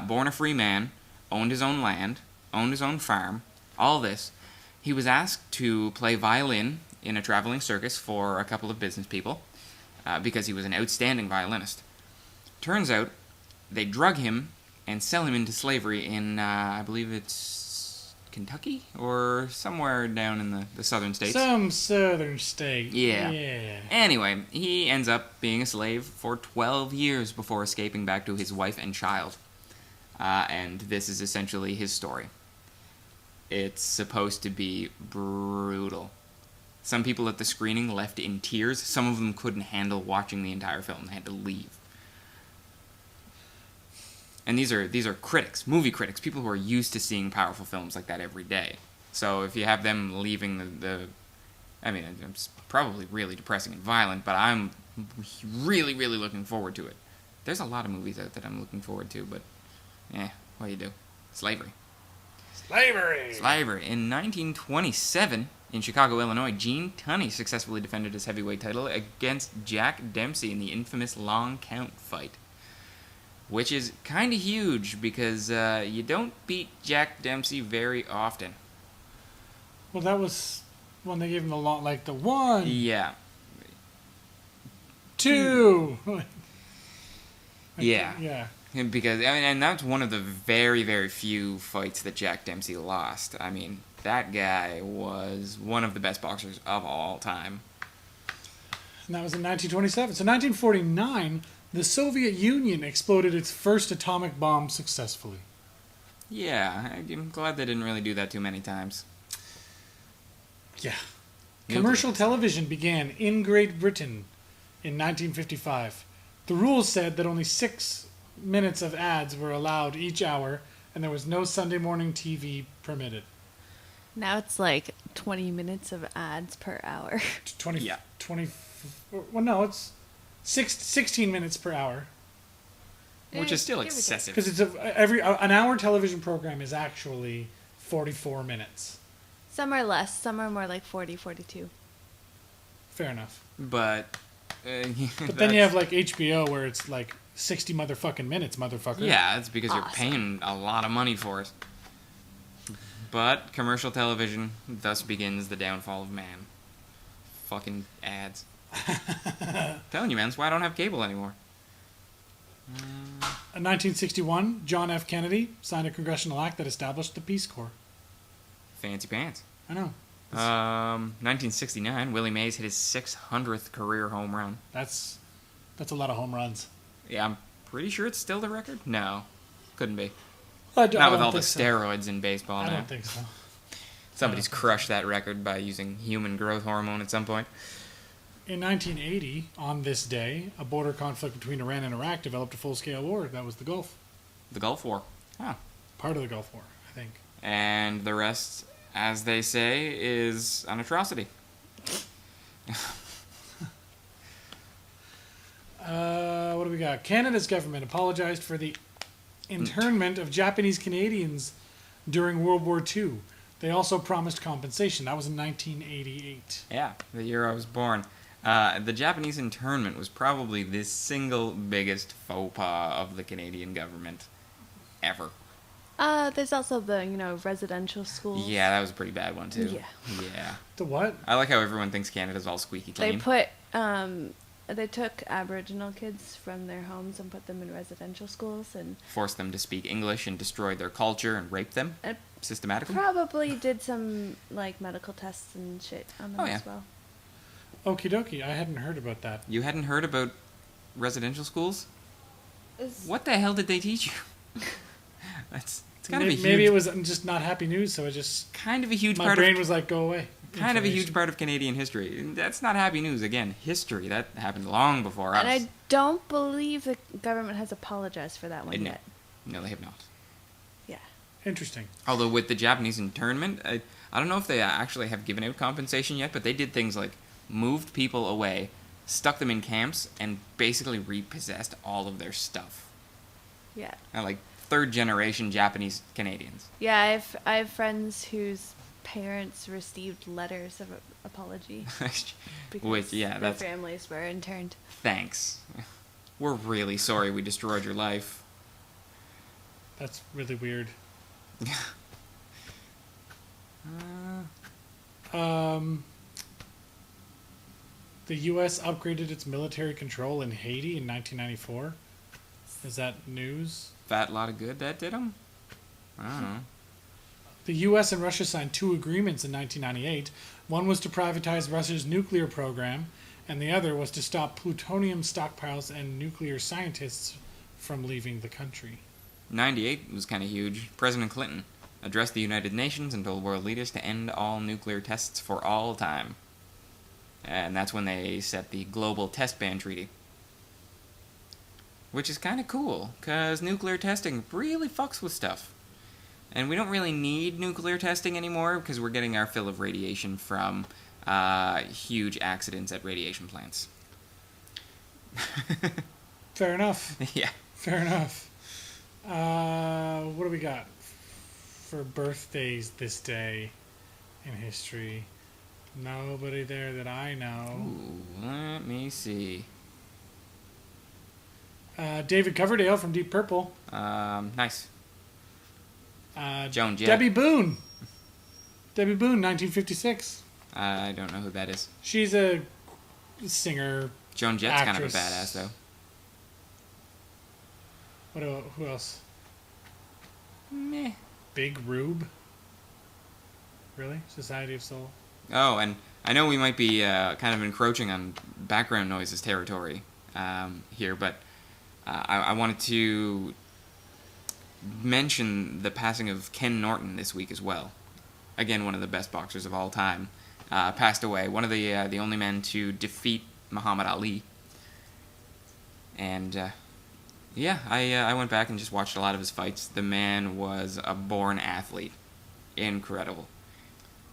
S2: born a free man, owned his own land, owned his own farm, all this. He was asked to play violin in a traveling circus for a couple of business people because he was an outstanding violinist. Turns out they drug him and sell him into slavery in, I believe it's Kentucky or somewhere down in the southern states.
S3: Some southern state.
S2: Yeah. Anyway, he ends up being a slave for 12 years before escaping back to his wife and child. And this is essentially his story. It's supposed to be brutal. Some people at the screening left in tears. Some of them couldn't handle watching the entire film. They had to leave. And these are critics, movie critics, people who are used to seeing powerful films like that every day. So if you have them leaving I mean, it's probably really depressing and violent, but I'm really, really looking forward to it. There's a lot of movies out that I'm looking forward to, but, what do you do? Slavery. In 1927, in Chicago, Illinois, Gene Tunney successfully defended his heavyweight title against Jack Dempsey in the infamous long count fight. Which is kind of huge because you don't beat Jack Dempsey very often.
S3: Well, that was when they gave him the long, like the 1,
S2: Yeah.
S3: 2.
S2: Yeah.
S3: Yeah.
S2: Because, I mean, and that's one of the very, very few fights that Jack Dempsey lost. I mean, that guy was one of the best boxers of all time.
S3: And that was in 1927. So 1949, the Soviet Union exploded its first atomic bomb successfully.
S2: Yeah, I'm glad they didn't really do that too many times.
S3: Yeah.
S2: Nuclear.
S3: Commercial television began in Great Britain in 1955. The rules said that only 6 minutes of ads were allowed each hour, and there was no Sunday morning TV permitted.
S1: Now it's like 20 minutes of ads per hour.
S3: 20, well, no, it's 16 minutes per hour.
S2: Which is still
S1: give or take.
S2: excessive.
S3: Because an hour television program is actually 44 minutes.
S1: Some are less, some are more like 40, 42.
S3: Fair enough.
S2: But...
S3: But then you have like HBO where it's like 60 motherfucking minutes, motherfucker.
S2: Yeah, it's because you're
S1: Awesome.
S2: paying a lot of money for it. But commercial television thus begins the downfall of man. Fucking ads. Telling you, man, that's why I don't have cable anymore.
S3: In 1961, John F. Kennedy signed a congressional act that established the Peace Corps.
S2: Fancy pants.
S3: I know.
S2: 1969, Willie Mays hit his 600th career home run.
S3: That's a lot of home runs.
S2: Yeah, I'm pretty sure it's still the record. No, couldn't be.
S3: I
S2: Not with
S3: don't
S2: all the
S3: think so.
S2: steroids in baseball
S3: I
S2: now.
S3: don't think so.
S2: Somebody's crushed that record by using human growth hormone at some point.
S3: In 1980, on this day, a border conflict between Iran and Iraq developed a full-scale war. That was the Gulf.
S2: The Gulf War. Huh.
S3: Part of the Gulf War, I think.
S2: And the rest, as they say, is an atrocity.
S3: What do we got? Canada's government apologized for the internment of Japanese Canadians during World War II. They also promised compensation. That was in 1988.
S2: Yeah, the year I was born. The Japanese internment was probably the single biggest faux pas of the Canadian government ever.
S1: There's also the, residential schools.
S2: Yeah, that was a pretty bad one, too.
S1: Yeah.
S2: Yeah.
S3: The what?
S2: I like how everyone thinks Canada's all squeaky clean.
S1: They took Aboriginal kids from their homes and put them in residential schools and
S2: Forced them to speak English and destroyed their culture and raped them
S1: It
S2: systematically.
S1: probably did some, medical tests and shit on them
S2: Oh, yeah.
S1: as well.
S3: Okie dokie. I hadn't heard about that.
S2: You hadn't heard about residential schools?
S1: It's-
S2: What the hell did they teach you? It's kind of a huge,
S3: Maybe it was just not happy news, so
S2: kind of a huge
S3: my
S2: part
S3: brain
S2: of
S3: was like, go away.
S2: kind of a huge
S3: Information.
S2: part of Canadian history. That's not happy news. Again, history that happened long before us.
S1: And I don't believe the government has apologized for that one
S2: No.
S1: yet.
S2: No, they have not.
S1: Yeah.
S3: Interesting.
S2: Although with the Japanese internment, I don't know if they actually have given out compensation yet, but they did things like moved people away, stuck them in camps, and basically repossessed all of their stuff.
S1: Yeah.
S2: Like third generation Japanese Canadians.
S1: Yeah, I have friends whose parents received letters of apology because
S2: Which, yeah,
S1: their
S2: that's
S1: families were interned.
S2: thanks. We're really sorry we destroyed your life.
S3: That's really weird. The U.S. upgraded its military control in Haiti in 1994. Is that news?
S2: Fat lot of good that did them? I don't know.
S3: The U.S. and Russia signed 2 agreements in 1998. One was to privatize Russia's nuclear program, and the other was to stop plutonium stockpiles and nuclear scientists from leaving the country.
S2: 98 was kind of huge. President Clinton addressed the United Nations and told world leaders to end all nuclear tests for all time. And that's when they set the Global Test Ban Treaty. Which is kind of cool, because nuclear testing really fucks with stuff. And we don't really need nuclear testing anymore, because we're getting our fill of radiation from huge accidents at radiation plants.
S3: Fair enough.
S2: Yeah.
S3: Fair enough. What do we got for birthdays this day in history? Nobody there that I know.
S2: Ooh, let me see.
S3: David Coverdale from Deep Purple.
S2: Nice. Joan Jett.
S3: Debbie Boone. Debbie Boone, 1956.
S2: I don't know who that is.
S3: She's a singer.
S2: Joan Jett's
S3: Actress.
S2: kind of a badass, though.
S3: Who else?
S2: Meh.
S3: Big Rube. Really? Society of Soul.
S2: Oh, and I know we might be kind of encroaching on background noises territory here, but I wanted to mention the passing of Ken Norton this week as well. Again, one of the best boxers of all time. Passed away. One of the only men to defeat Muhammad Ali. And yeah, I went back and just watched a lot of his fights. The man was a born athlete. Incredible.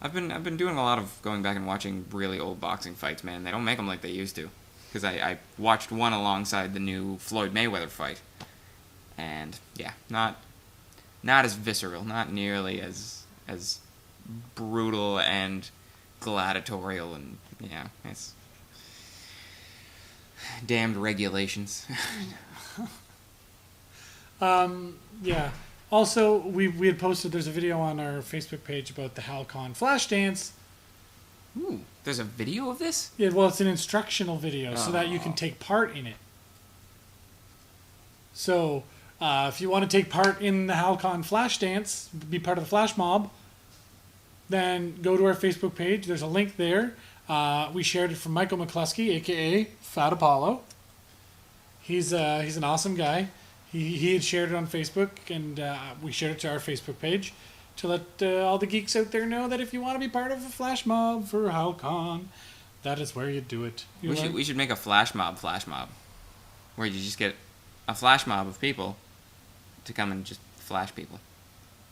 S2: I've been doing a lot of going back and watching really old boxing fights, man. They don't make them like they used to. Because I watched one alongside the new Floyd Mayweather fight. And yeah, not as visceral, not nearly as brutal and gladiatorial, and yeah, it's damned regulations.
S3: Yeah. Also, we had posted, there's a video on our Facebook page about the Halcon Flash Dance.
S2: Ooh, there's a video of this?
S3: Yeah, well, it's an instructional video so that you can take part in it. So, if you want to take part in the Halcon Flash Dance, be part of the Flash Mob, then go to our Facebook page. There's a link there. We shared it from Michael McCluskey, a.k.a. Fat Apollo. He's an awesome guy. He had shared it on Facebook, and we shared it to our Facebook page to let all the geeks out there know that if you want to be part of a flash mob for Halcon, that is where you do it.
S2: We should make a flash mob, where you just get a flash mob of people to come and just flash people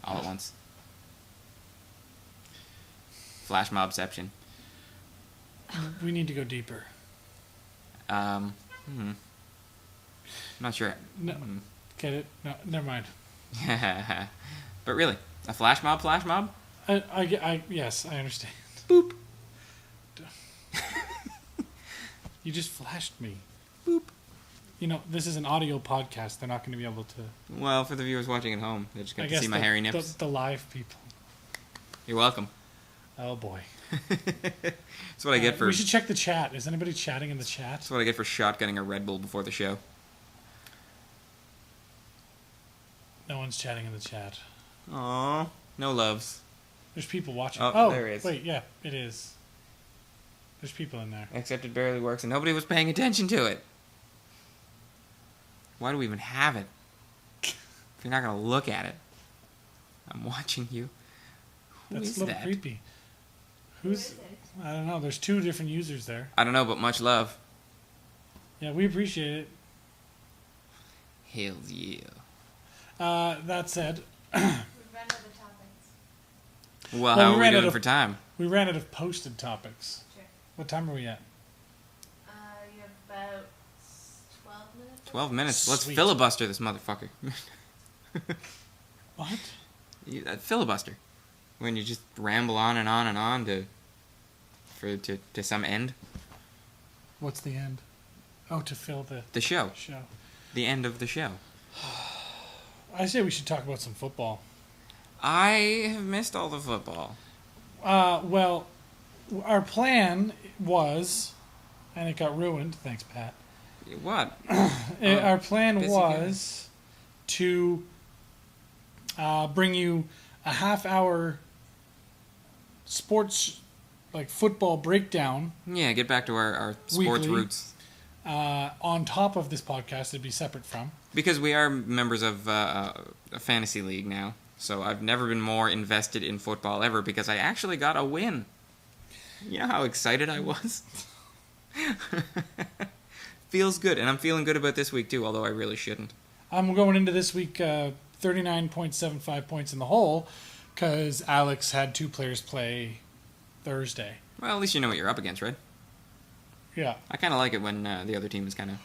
S2: all at once. Flash mobception.
S3: We need to go deeper.
S2: I'm not sure.
S3: No, get it? No, never mind.
S2: But really, a flash mob?
S3: Yes, I understand.
S2: Boop.
S3: You just flashed me.
S2: Boop.
S3: You know, this is an audio podcast. They're not going to be able to.
S2: Well, for the viewers watching at home, they just get to see my hairy nips.
S3: The live people.
S2: You're welcome.
S3: Oh boy.
S2: That's what I get for.
S3: We should check the chat. Is anybody chatting in the chat?
S2: That's what I get for shotgunning a Red Bull before the show.
S3: No one's chatting in the chat.
S2: Aww, no loves.
S3: There's people watching.
S2: Oh, there is.
S3: Wait, yeah, it is. There's people in there.
S2: Except it barely works, and nobody was paying attention to it. Why do we even have it? If you're not gonna look at it, I'm watching you. Who
S3: That's
S2: is
S3: a little
S2: that?
S3: creepy.
S5: Who
S3: Who's?
S5: is it?
S3: I don't know. There's 2 different users there.
S2: I don't know, but much love.
S3: Yeah, we appreciate it.
S2: Hell yeah.
S3: That said,
S5: We've run out of topics.
S2: Well,
S3: Well,
S2: how
S3: we
S2: are we
S3: ran out
S2: doing
S3: of-
S2: for time?
S3: we ran out of posted topics.
S5: Sure.
S3: What time are we at?
S5: You have about 12 minutes.
S2: 12 minutes. Let's
S3: Sweet.
S2: filibuster this motherfucker.
S3: What?
S2: Filibuster. When you just ramble on and on and on to some end.
S3: What's the end? Oh, to fill
S2: The show.
S3: show.
S2: The end of the show.
S3: I say we should talk about some football.
S2: I have missed all the football.
S3: Well, our plan was, and it got ruined. Thanks, Pat.
S2: What?
S3: Our plan
S2: busy
S3: was to bring you a half-hour sports, like football breakdown.
S2: Yeah, get back to our sports
S3: Weekly.
S2: roots.
S3: On top of this podcast, it'd be separate from.
S2: Because we are members of a fantasy league now. So I've never been more invested in football ever because I actually got a win. You know how excited I was? Feels good. And I'm feeling good about this week too, although I really shouldn't.
S3: I'm going into this week 39.75 points in the hole because Alex had 2 players play Thursday.
S2: Well, at least you know what you're up against, right?
S3: Yeah.
S2: I kind of like it when the other team has kind of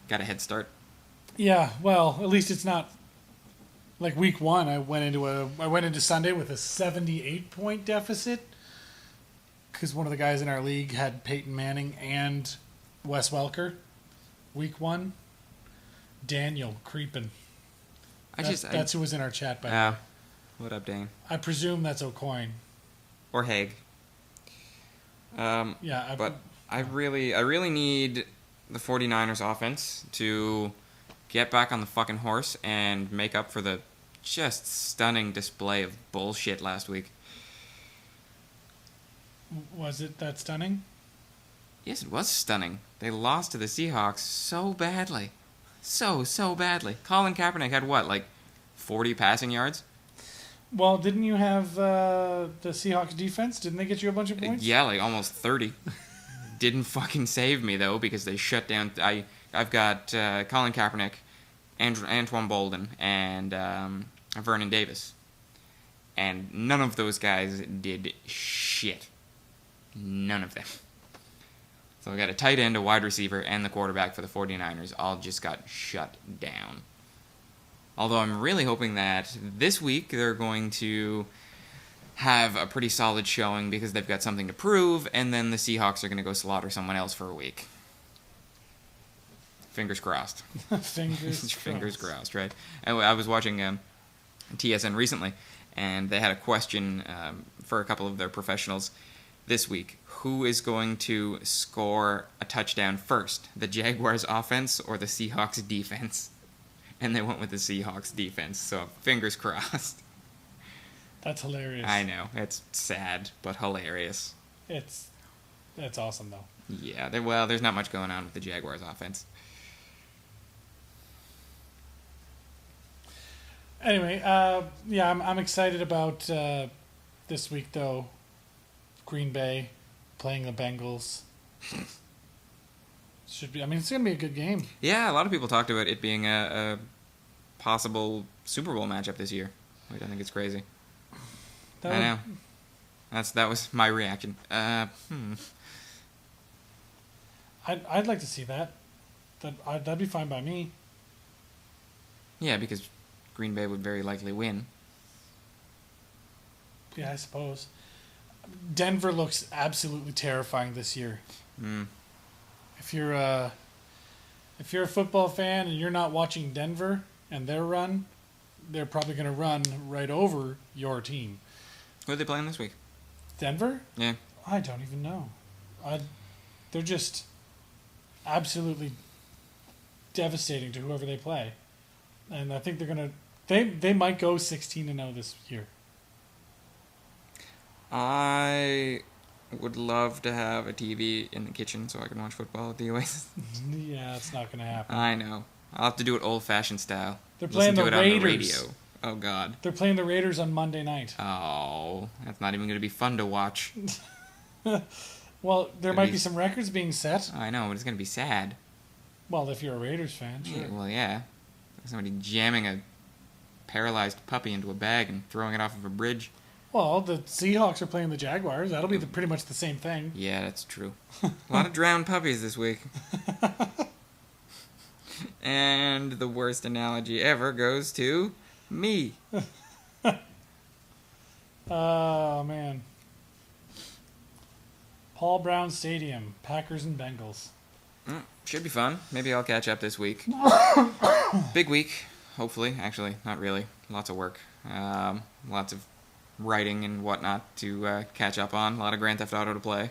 S2: got a head start.
S3: Yeah, well, at least it's not like week 1. I went into Sunday with a 78-point deficit because one of the guys in our league had Peyton Manning and Wes Welker. Week 1, Daniel creeping. That's who was in our chat. By the way.
S2: What up, Dane?
S3: I presume that's O'Coin.
S2: Or Haig.
S3: Yeah,
S2: But I really need the 49ers offense to get back on the fucking horse and make up for the just stunning display of bullshit last week.
S3: Was it that stunning?
S2: Yes, it was stunning. They lost to the Seahawks so badly. So badly. Colin Kaepernick had what, like 40 passing yards?
S3: Well, didn't you have the Seahawks defense? Didn't they get you a bunch of points?
S2: Yeah, like almost 30. Didn't fucking save me, though, because they shut down... I've got Colin Kaepernick, Antoine Bolden, and Vernon Davis. And none of those guys did shit. None of them. So I got a tight end, a wide receiver, and the quarterback for the 49ers all just got shut down. Although I'm really hoping that this week they're going to have a pretty solid showing because they've got something to prove, and then the Seahawks are going to go slaughter someone else for a week. Fingers crossed. Fingers crossed, right? I was watching TSN recently, and they had a question for a couple of their professionals this week. Who is going to score a touchdown first, the Jaguars offense or the Seahawks defense? And they went with the Seahawks defense, so fingers crossed.
S3: That's hilarious.
S2: I know. It's sad, but hilarious.
S3: That's awesome, though.
S2: Yeah, there's not much going on with the Jaguars offense.
S3: Anyway, yeah, I'm excited about this week, though. Green Bay playing the Bengals. Should be. I mean, it's going to be a good game.
S2: Yeah, a lot of people talked about it being a possible Super Bowl matchup this year. I think it's crazy.
S3: That
S2: I know. That was my reaction.
S3: I'd like to see that. That'd be fine by me.
S2: Yeah, because Green Bay would very likely win.
S3: Yeah, I suppose. Denver looks absolutely terrifying this year.
S2: Mm.
S3: If you're a football fan and you're not watching Denver and their run, they're probably going to run right over your team.
S2: Who are they playing this week?
S3: Denver?
S2: Yeah.
S3: I don't even know. They're just absolutely devastating to whoever they play. And I think they're going to... They might go 16-0 this year.
S2: I would love to have a TV in the kitchen so I can watch football at the Oasis.
S3: Yeah, it's not going to happen.
S2: I know. I'll have to do it old-fashioned style.
S3: They're playing
S2: Listen
S3: the
S2: to it
S3: Raiders.
S2: on the radio. Oh, God.
S3: They're playing the Raiders on Monday night.
S2: Oh, that's not even going to be fun to watch.
S3: Well, there
S2: Could
S3: might
S2: be-
S3: be some records being set.
S2: I know, but it's going to be sad.
S3: Well, if you're a Raiders fan, sure.
S2: Yeah, well, yeah. Somebody jamming a paralyzed puppy into a bag and throwing it off of a bridge.
S3: Well, the Seahawks are playing the Jaguars. That'll be pretty much the same thing.
S2: Yeah, that's true. A lot of drowned puppies this week. And the worst analogy ever goes to me.
S3: Oh, man. Paul Brown Stadium, Packers and Bengals.
S2: Should be fun. Maybe I'll catch up this week. Big week, hopefully. Actually, not really. Lots of work. Lots of writing and whatnot to catch up on. A lot of Grand Theft Auto to play.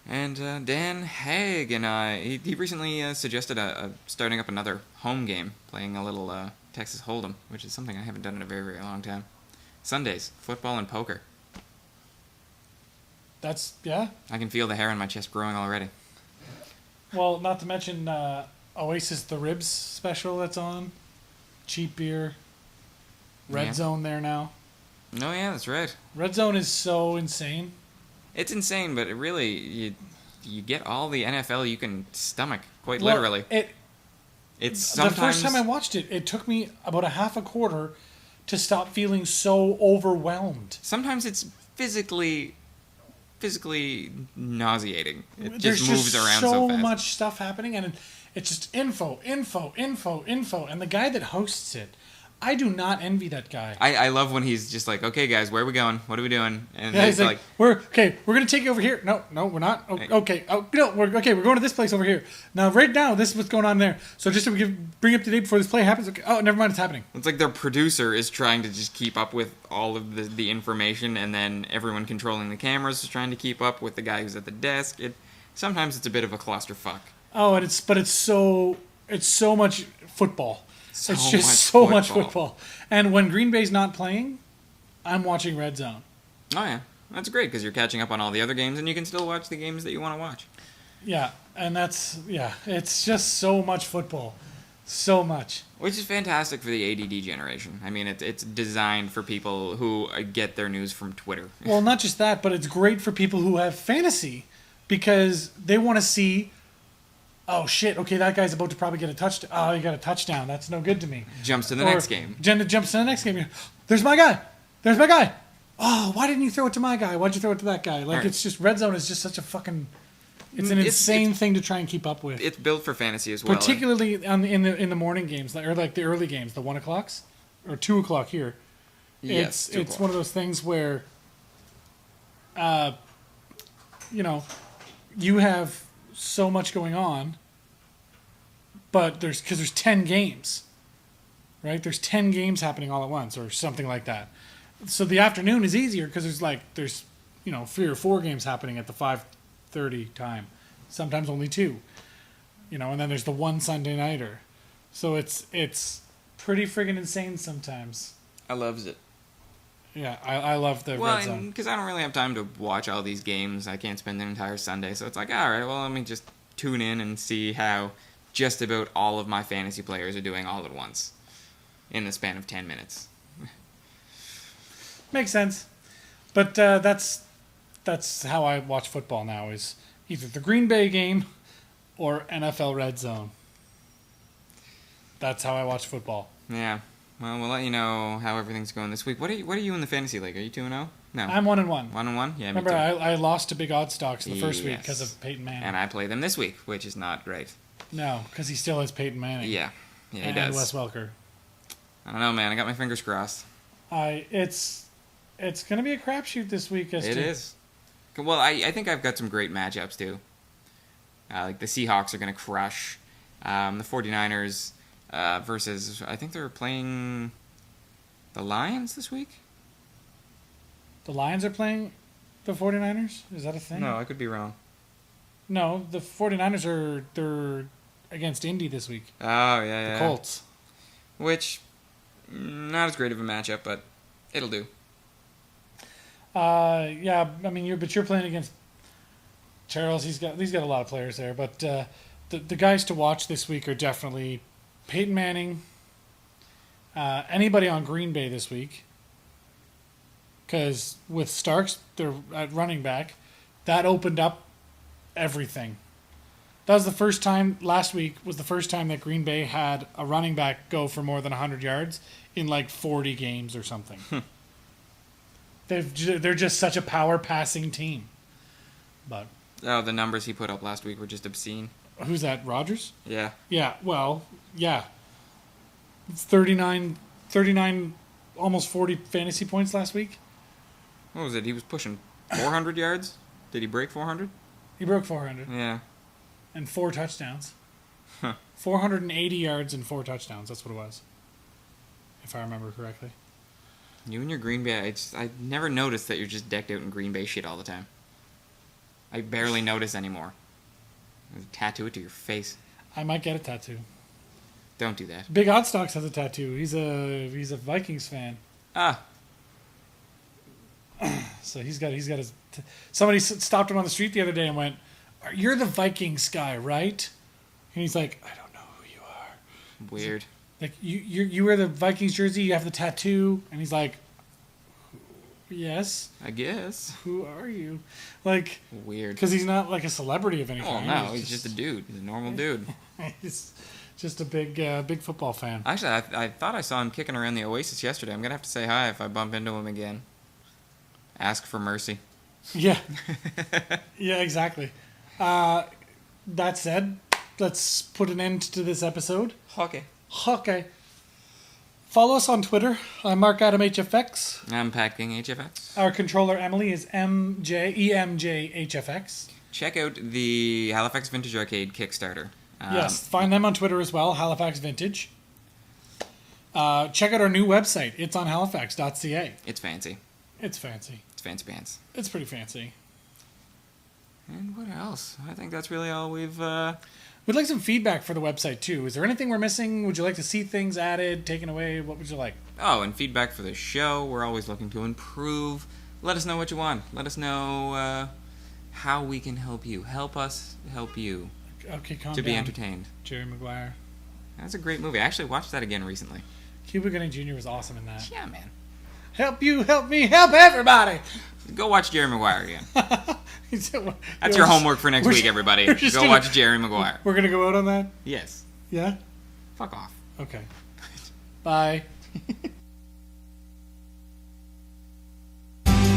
S2: And Dan Haig and I, he recently suggested starting up another home game, playing a little Texas Hold'em, which is something I haven't done in a very, very long time. Sundays, football and poker.
S3: That's, yeah.
S2: I can feel the hair on my chest growing already.
S3: Well, not to mention Oasis The Ribs special that's on. Cheap beer. Red
S2: Yeah.
S3: Zone there now.
S2: No, yeah, that's right.
S3: Red Zone is so insane.
S2: It's insane, but it really, you get all the NFL you can stomach, quite
S3: Well,
S2: literally. It's
S3: The
S2: sometimes...
S3: first time I watched it, it took me about a half a quarter to stop feeling so overwhelmed.
S2: Sometimes it's physically nauseating. It
S3: There's
S2: just moves around so fast.
S3: much stuff happening, and it's just info. And the guy that hosts it, I do not envy that guy.
S2: I love when he's just like, okay, guys, where are we going? What are we doing? And
S3: Yeah,
S2: it's
S3: he's like, we're gonna take you over here. No, we're not. Okay, we're going to this place over here. Now, right now, this is what's going on there. So just to bring up to date before this play happens. Okay, oh, never mind, it's happening.
S2: it's like their producer is trying to just keep up with all of the information, and then everyone controlling the cameras is trying to keep up with the guy who's at the desk. Sometimes it's a bit of a clusterfuck.
S3: Oh, and it's so much football.
S2: So
S3: It's just
S2: much
S3: so much
S2: football.
S3: football. And when Green Bay's not playing, I'm watching Red Zone.
S2: Oh, yeah. That's great, because you're catching up on all the other games, and you can still watch the games that you want to watch.
S3: Yeah, and it's just so much football. So much.
S2: Which is fantastic for the ADD generation. I mean, it's designed for people who get their news from Twitter.
S3: Well, not just that, but it's great for people who have fantasy because they want to see, oh shit, okay, that guy's about to probably get a touchdown. Oh, he got a touchdown. That's no good to me.
S2: Jumps to the
S3: Or
S2: next game.
S3: Jumps to the next game. There's my guy. There's my guy. Oh, why didn't you throw it to my guy? Why'd you throw it to that guy? Like,
S2: Right.
S3: it's just, Red Zone is just such a fucking, it's an
S2: It's-
S3: insane thing to try and keep up with.
S2: It's built for fantasy as well.
S3: Particularly in the morning games, or like the early games, the 1 o'clocks, or 2 o'clock here.
S2: Yes,
S3: It's one of those things where, you have so much going on, but there's 10 games, right? There's 10 games happening all at once, or something like that. So the afternoon is easier because there's 3 or 4 games happening at the 5:30 time, sometimes only 2, and then there's the one Sunday nighter. So it's pretty friggin' insane sometimes.
S2: I loves it.
S3: Yeah, I love the Red Zone.
S2: because I don't really have time to watch all these games. I can't spend an entire Sunday, so it's like, all right, well, let me just tune in and see how just about all of my fantasy players are doing all at once in the span of 10 minutes.
S3: Makes sense. But that's how I watch football now, is either the Green Bay game or NFL Red Zone. That's how I watch football.
S2: Yeah. Well, we'll let you know how everything's going this week. What are you in the fantasy league? Are you 2-0? No.
S3: I'm 1-1.
S2: 1-1? Yeah,
S3: Remember,
S2: me too.
S3: I lost to Big Odd Stocks the first week
S2: Yes.
S3: because of Peyton Manning.
S2: And I play them this week, which is not great.
S3: No, because he still has Peyton Manning.
S2: Yeah. Yeah, he
S3: and
S2: does.
S3: Wes Welker.
S2: I don't know, man. I got my fingers crossed.
S3: It's going to be a crapshoot this week.
S2: It is. Well, I think I've got some great matchups, too. Like the Seahawks are going to crush the 49ers versus, I think they're playing the Lions this week?
S3: The Lions are playing the 49ers? Is that a thing?
S2: No, I could be wrong.
S3: No, the 49ers they're against Indy this week.
S2: Oh, yeah.
S3: The Colts.
S2: Which, not as great of a matchup, but it'll do.
S3: Yeah, I mean, you're playing against Charles. He's got a lot of players there, but the guys to watch this week are definitely Peyton Manning. Anybody on Green Bay this week? Because with Starks, they're at running back. That opened up everything. That was the first time. Last week was the first time that Green Bay had a running back go for more than 100 yards in like 40 games or something. They're just such a power passing team. But
S2: Oh, the numbers he put up last week were just obscene.
S3: who's that? Rodgers?
S2: Yeah.
S3: Yeah. Well, yeah. 39, almost 40 fantasy points last week.
S2: What was it? He was pushing 400 yards? Did he break 400?
S3: He broke 400
S2: Yeah.
S3: and 4 touchdowns.
S2: Huh.
S3: 480 yards and 4 touchdowns. That's what it was, if I remember correctly.
S2: You and your Green Bay, I never noticed that you're just decked out in Green Bay shit all the time. I barely notice anymore. Tattoo it to your face.
S3: I might get a tattoo.
S2: Don't do that.
S3: Big Odd Stocks has a tattoo. He's a Vikings fan,
S2: Ah,
S3: so he's got his. Somebody stopped him on the street the other day and went, "You're the Vikings guy, right?" And he's like, "I don't know who you are."
S2: weird.
S3: Like you wear the Vikings jersey, you have the tattoo, and he's like, "Yes,
S2: I guess.
S3: who are you?" Like,
S2: Weird.
S3: because he's not like a celebrity of any
S2: Oh,
S3: kind.
S2: no, he's just a dude. He's a normal dude.
S3: He's just a big football fan.
S2: Actually, I thought I saw him kicking around the Oasis yesterday. I'm going to have to say hi if I bump into him again. Ask for mercy.
S3: Yeah, yeah, exactly. That said, let's put an end to this episode.
S2: Okay.
S3: Okay. Follow us on Twitter. I'm Mark Adam HFX.
S2: I'm Pat King HFX.
S3: Our controller Emily is EMJ HFX.
S2: Check out the Halifax Vintage Arcade Kickstarter.
S3: Yes, find them on Twitter as well, Halifax Vintage. Check out our new website. It's on halifax.ca.
S2: It's fancy.
S3: It's fancy.
S2: It's fancy pants.
S3: It's pretty fancy.
S2: And what else? I think that's really all we've...
S3: We'd like some feedback for the website too. Is there anything we're missing? Would you like to see things added, taken away? What would you like?
S2: Oh, and feedback for the show. We're always looking to improve. Let us know what you want. Let us know how we can help you. Help us help you
S3: Okay, calm
S2: to
S3: down.
S2: be entertained.
S3: Jerry Maguire.
S2: That's a great movie. I actually watched that again recently.
S3: Cuba Gooding Jr. was awesome in that.
S2: Yeah, man.
S3: Help you, help me, help everybody!
S2: Go watch Jerry Maguire again.
S3: That's
S2: That's your homework for next week, everybody. Go watch Jerry Maguire.
S3: We're going to go out on that?
S2: Yes.
S3: Yeah?
S2: Fuck off.
S3: Okay. Bye.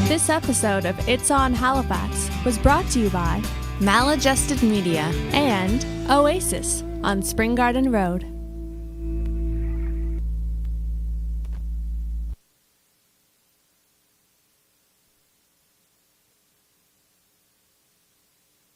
S1: This episode of It's On Halifax was brought to you by Maladjusted Media and Oasis on Spring Garden Road.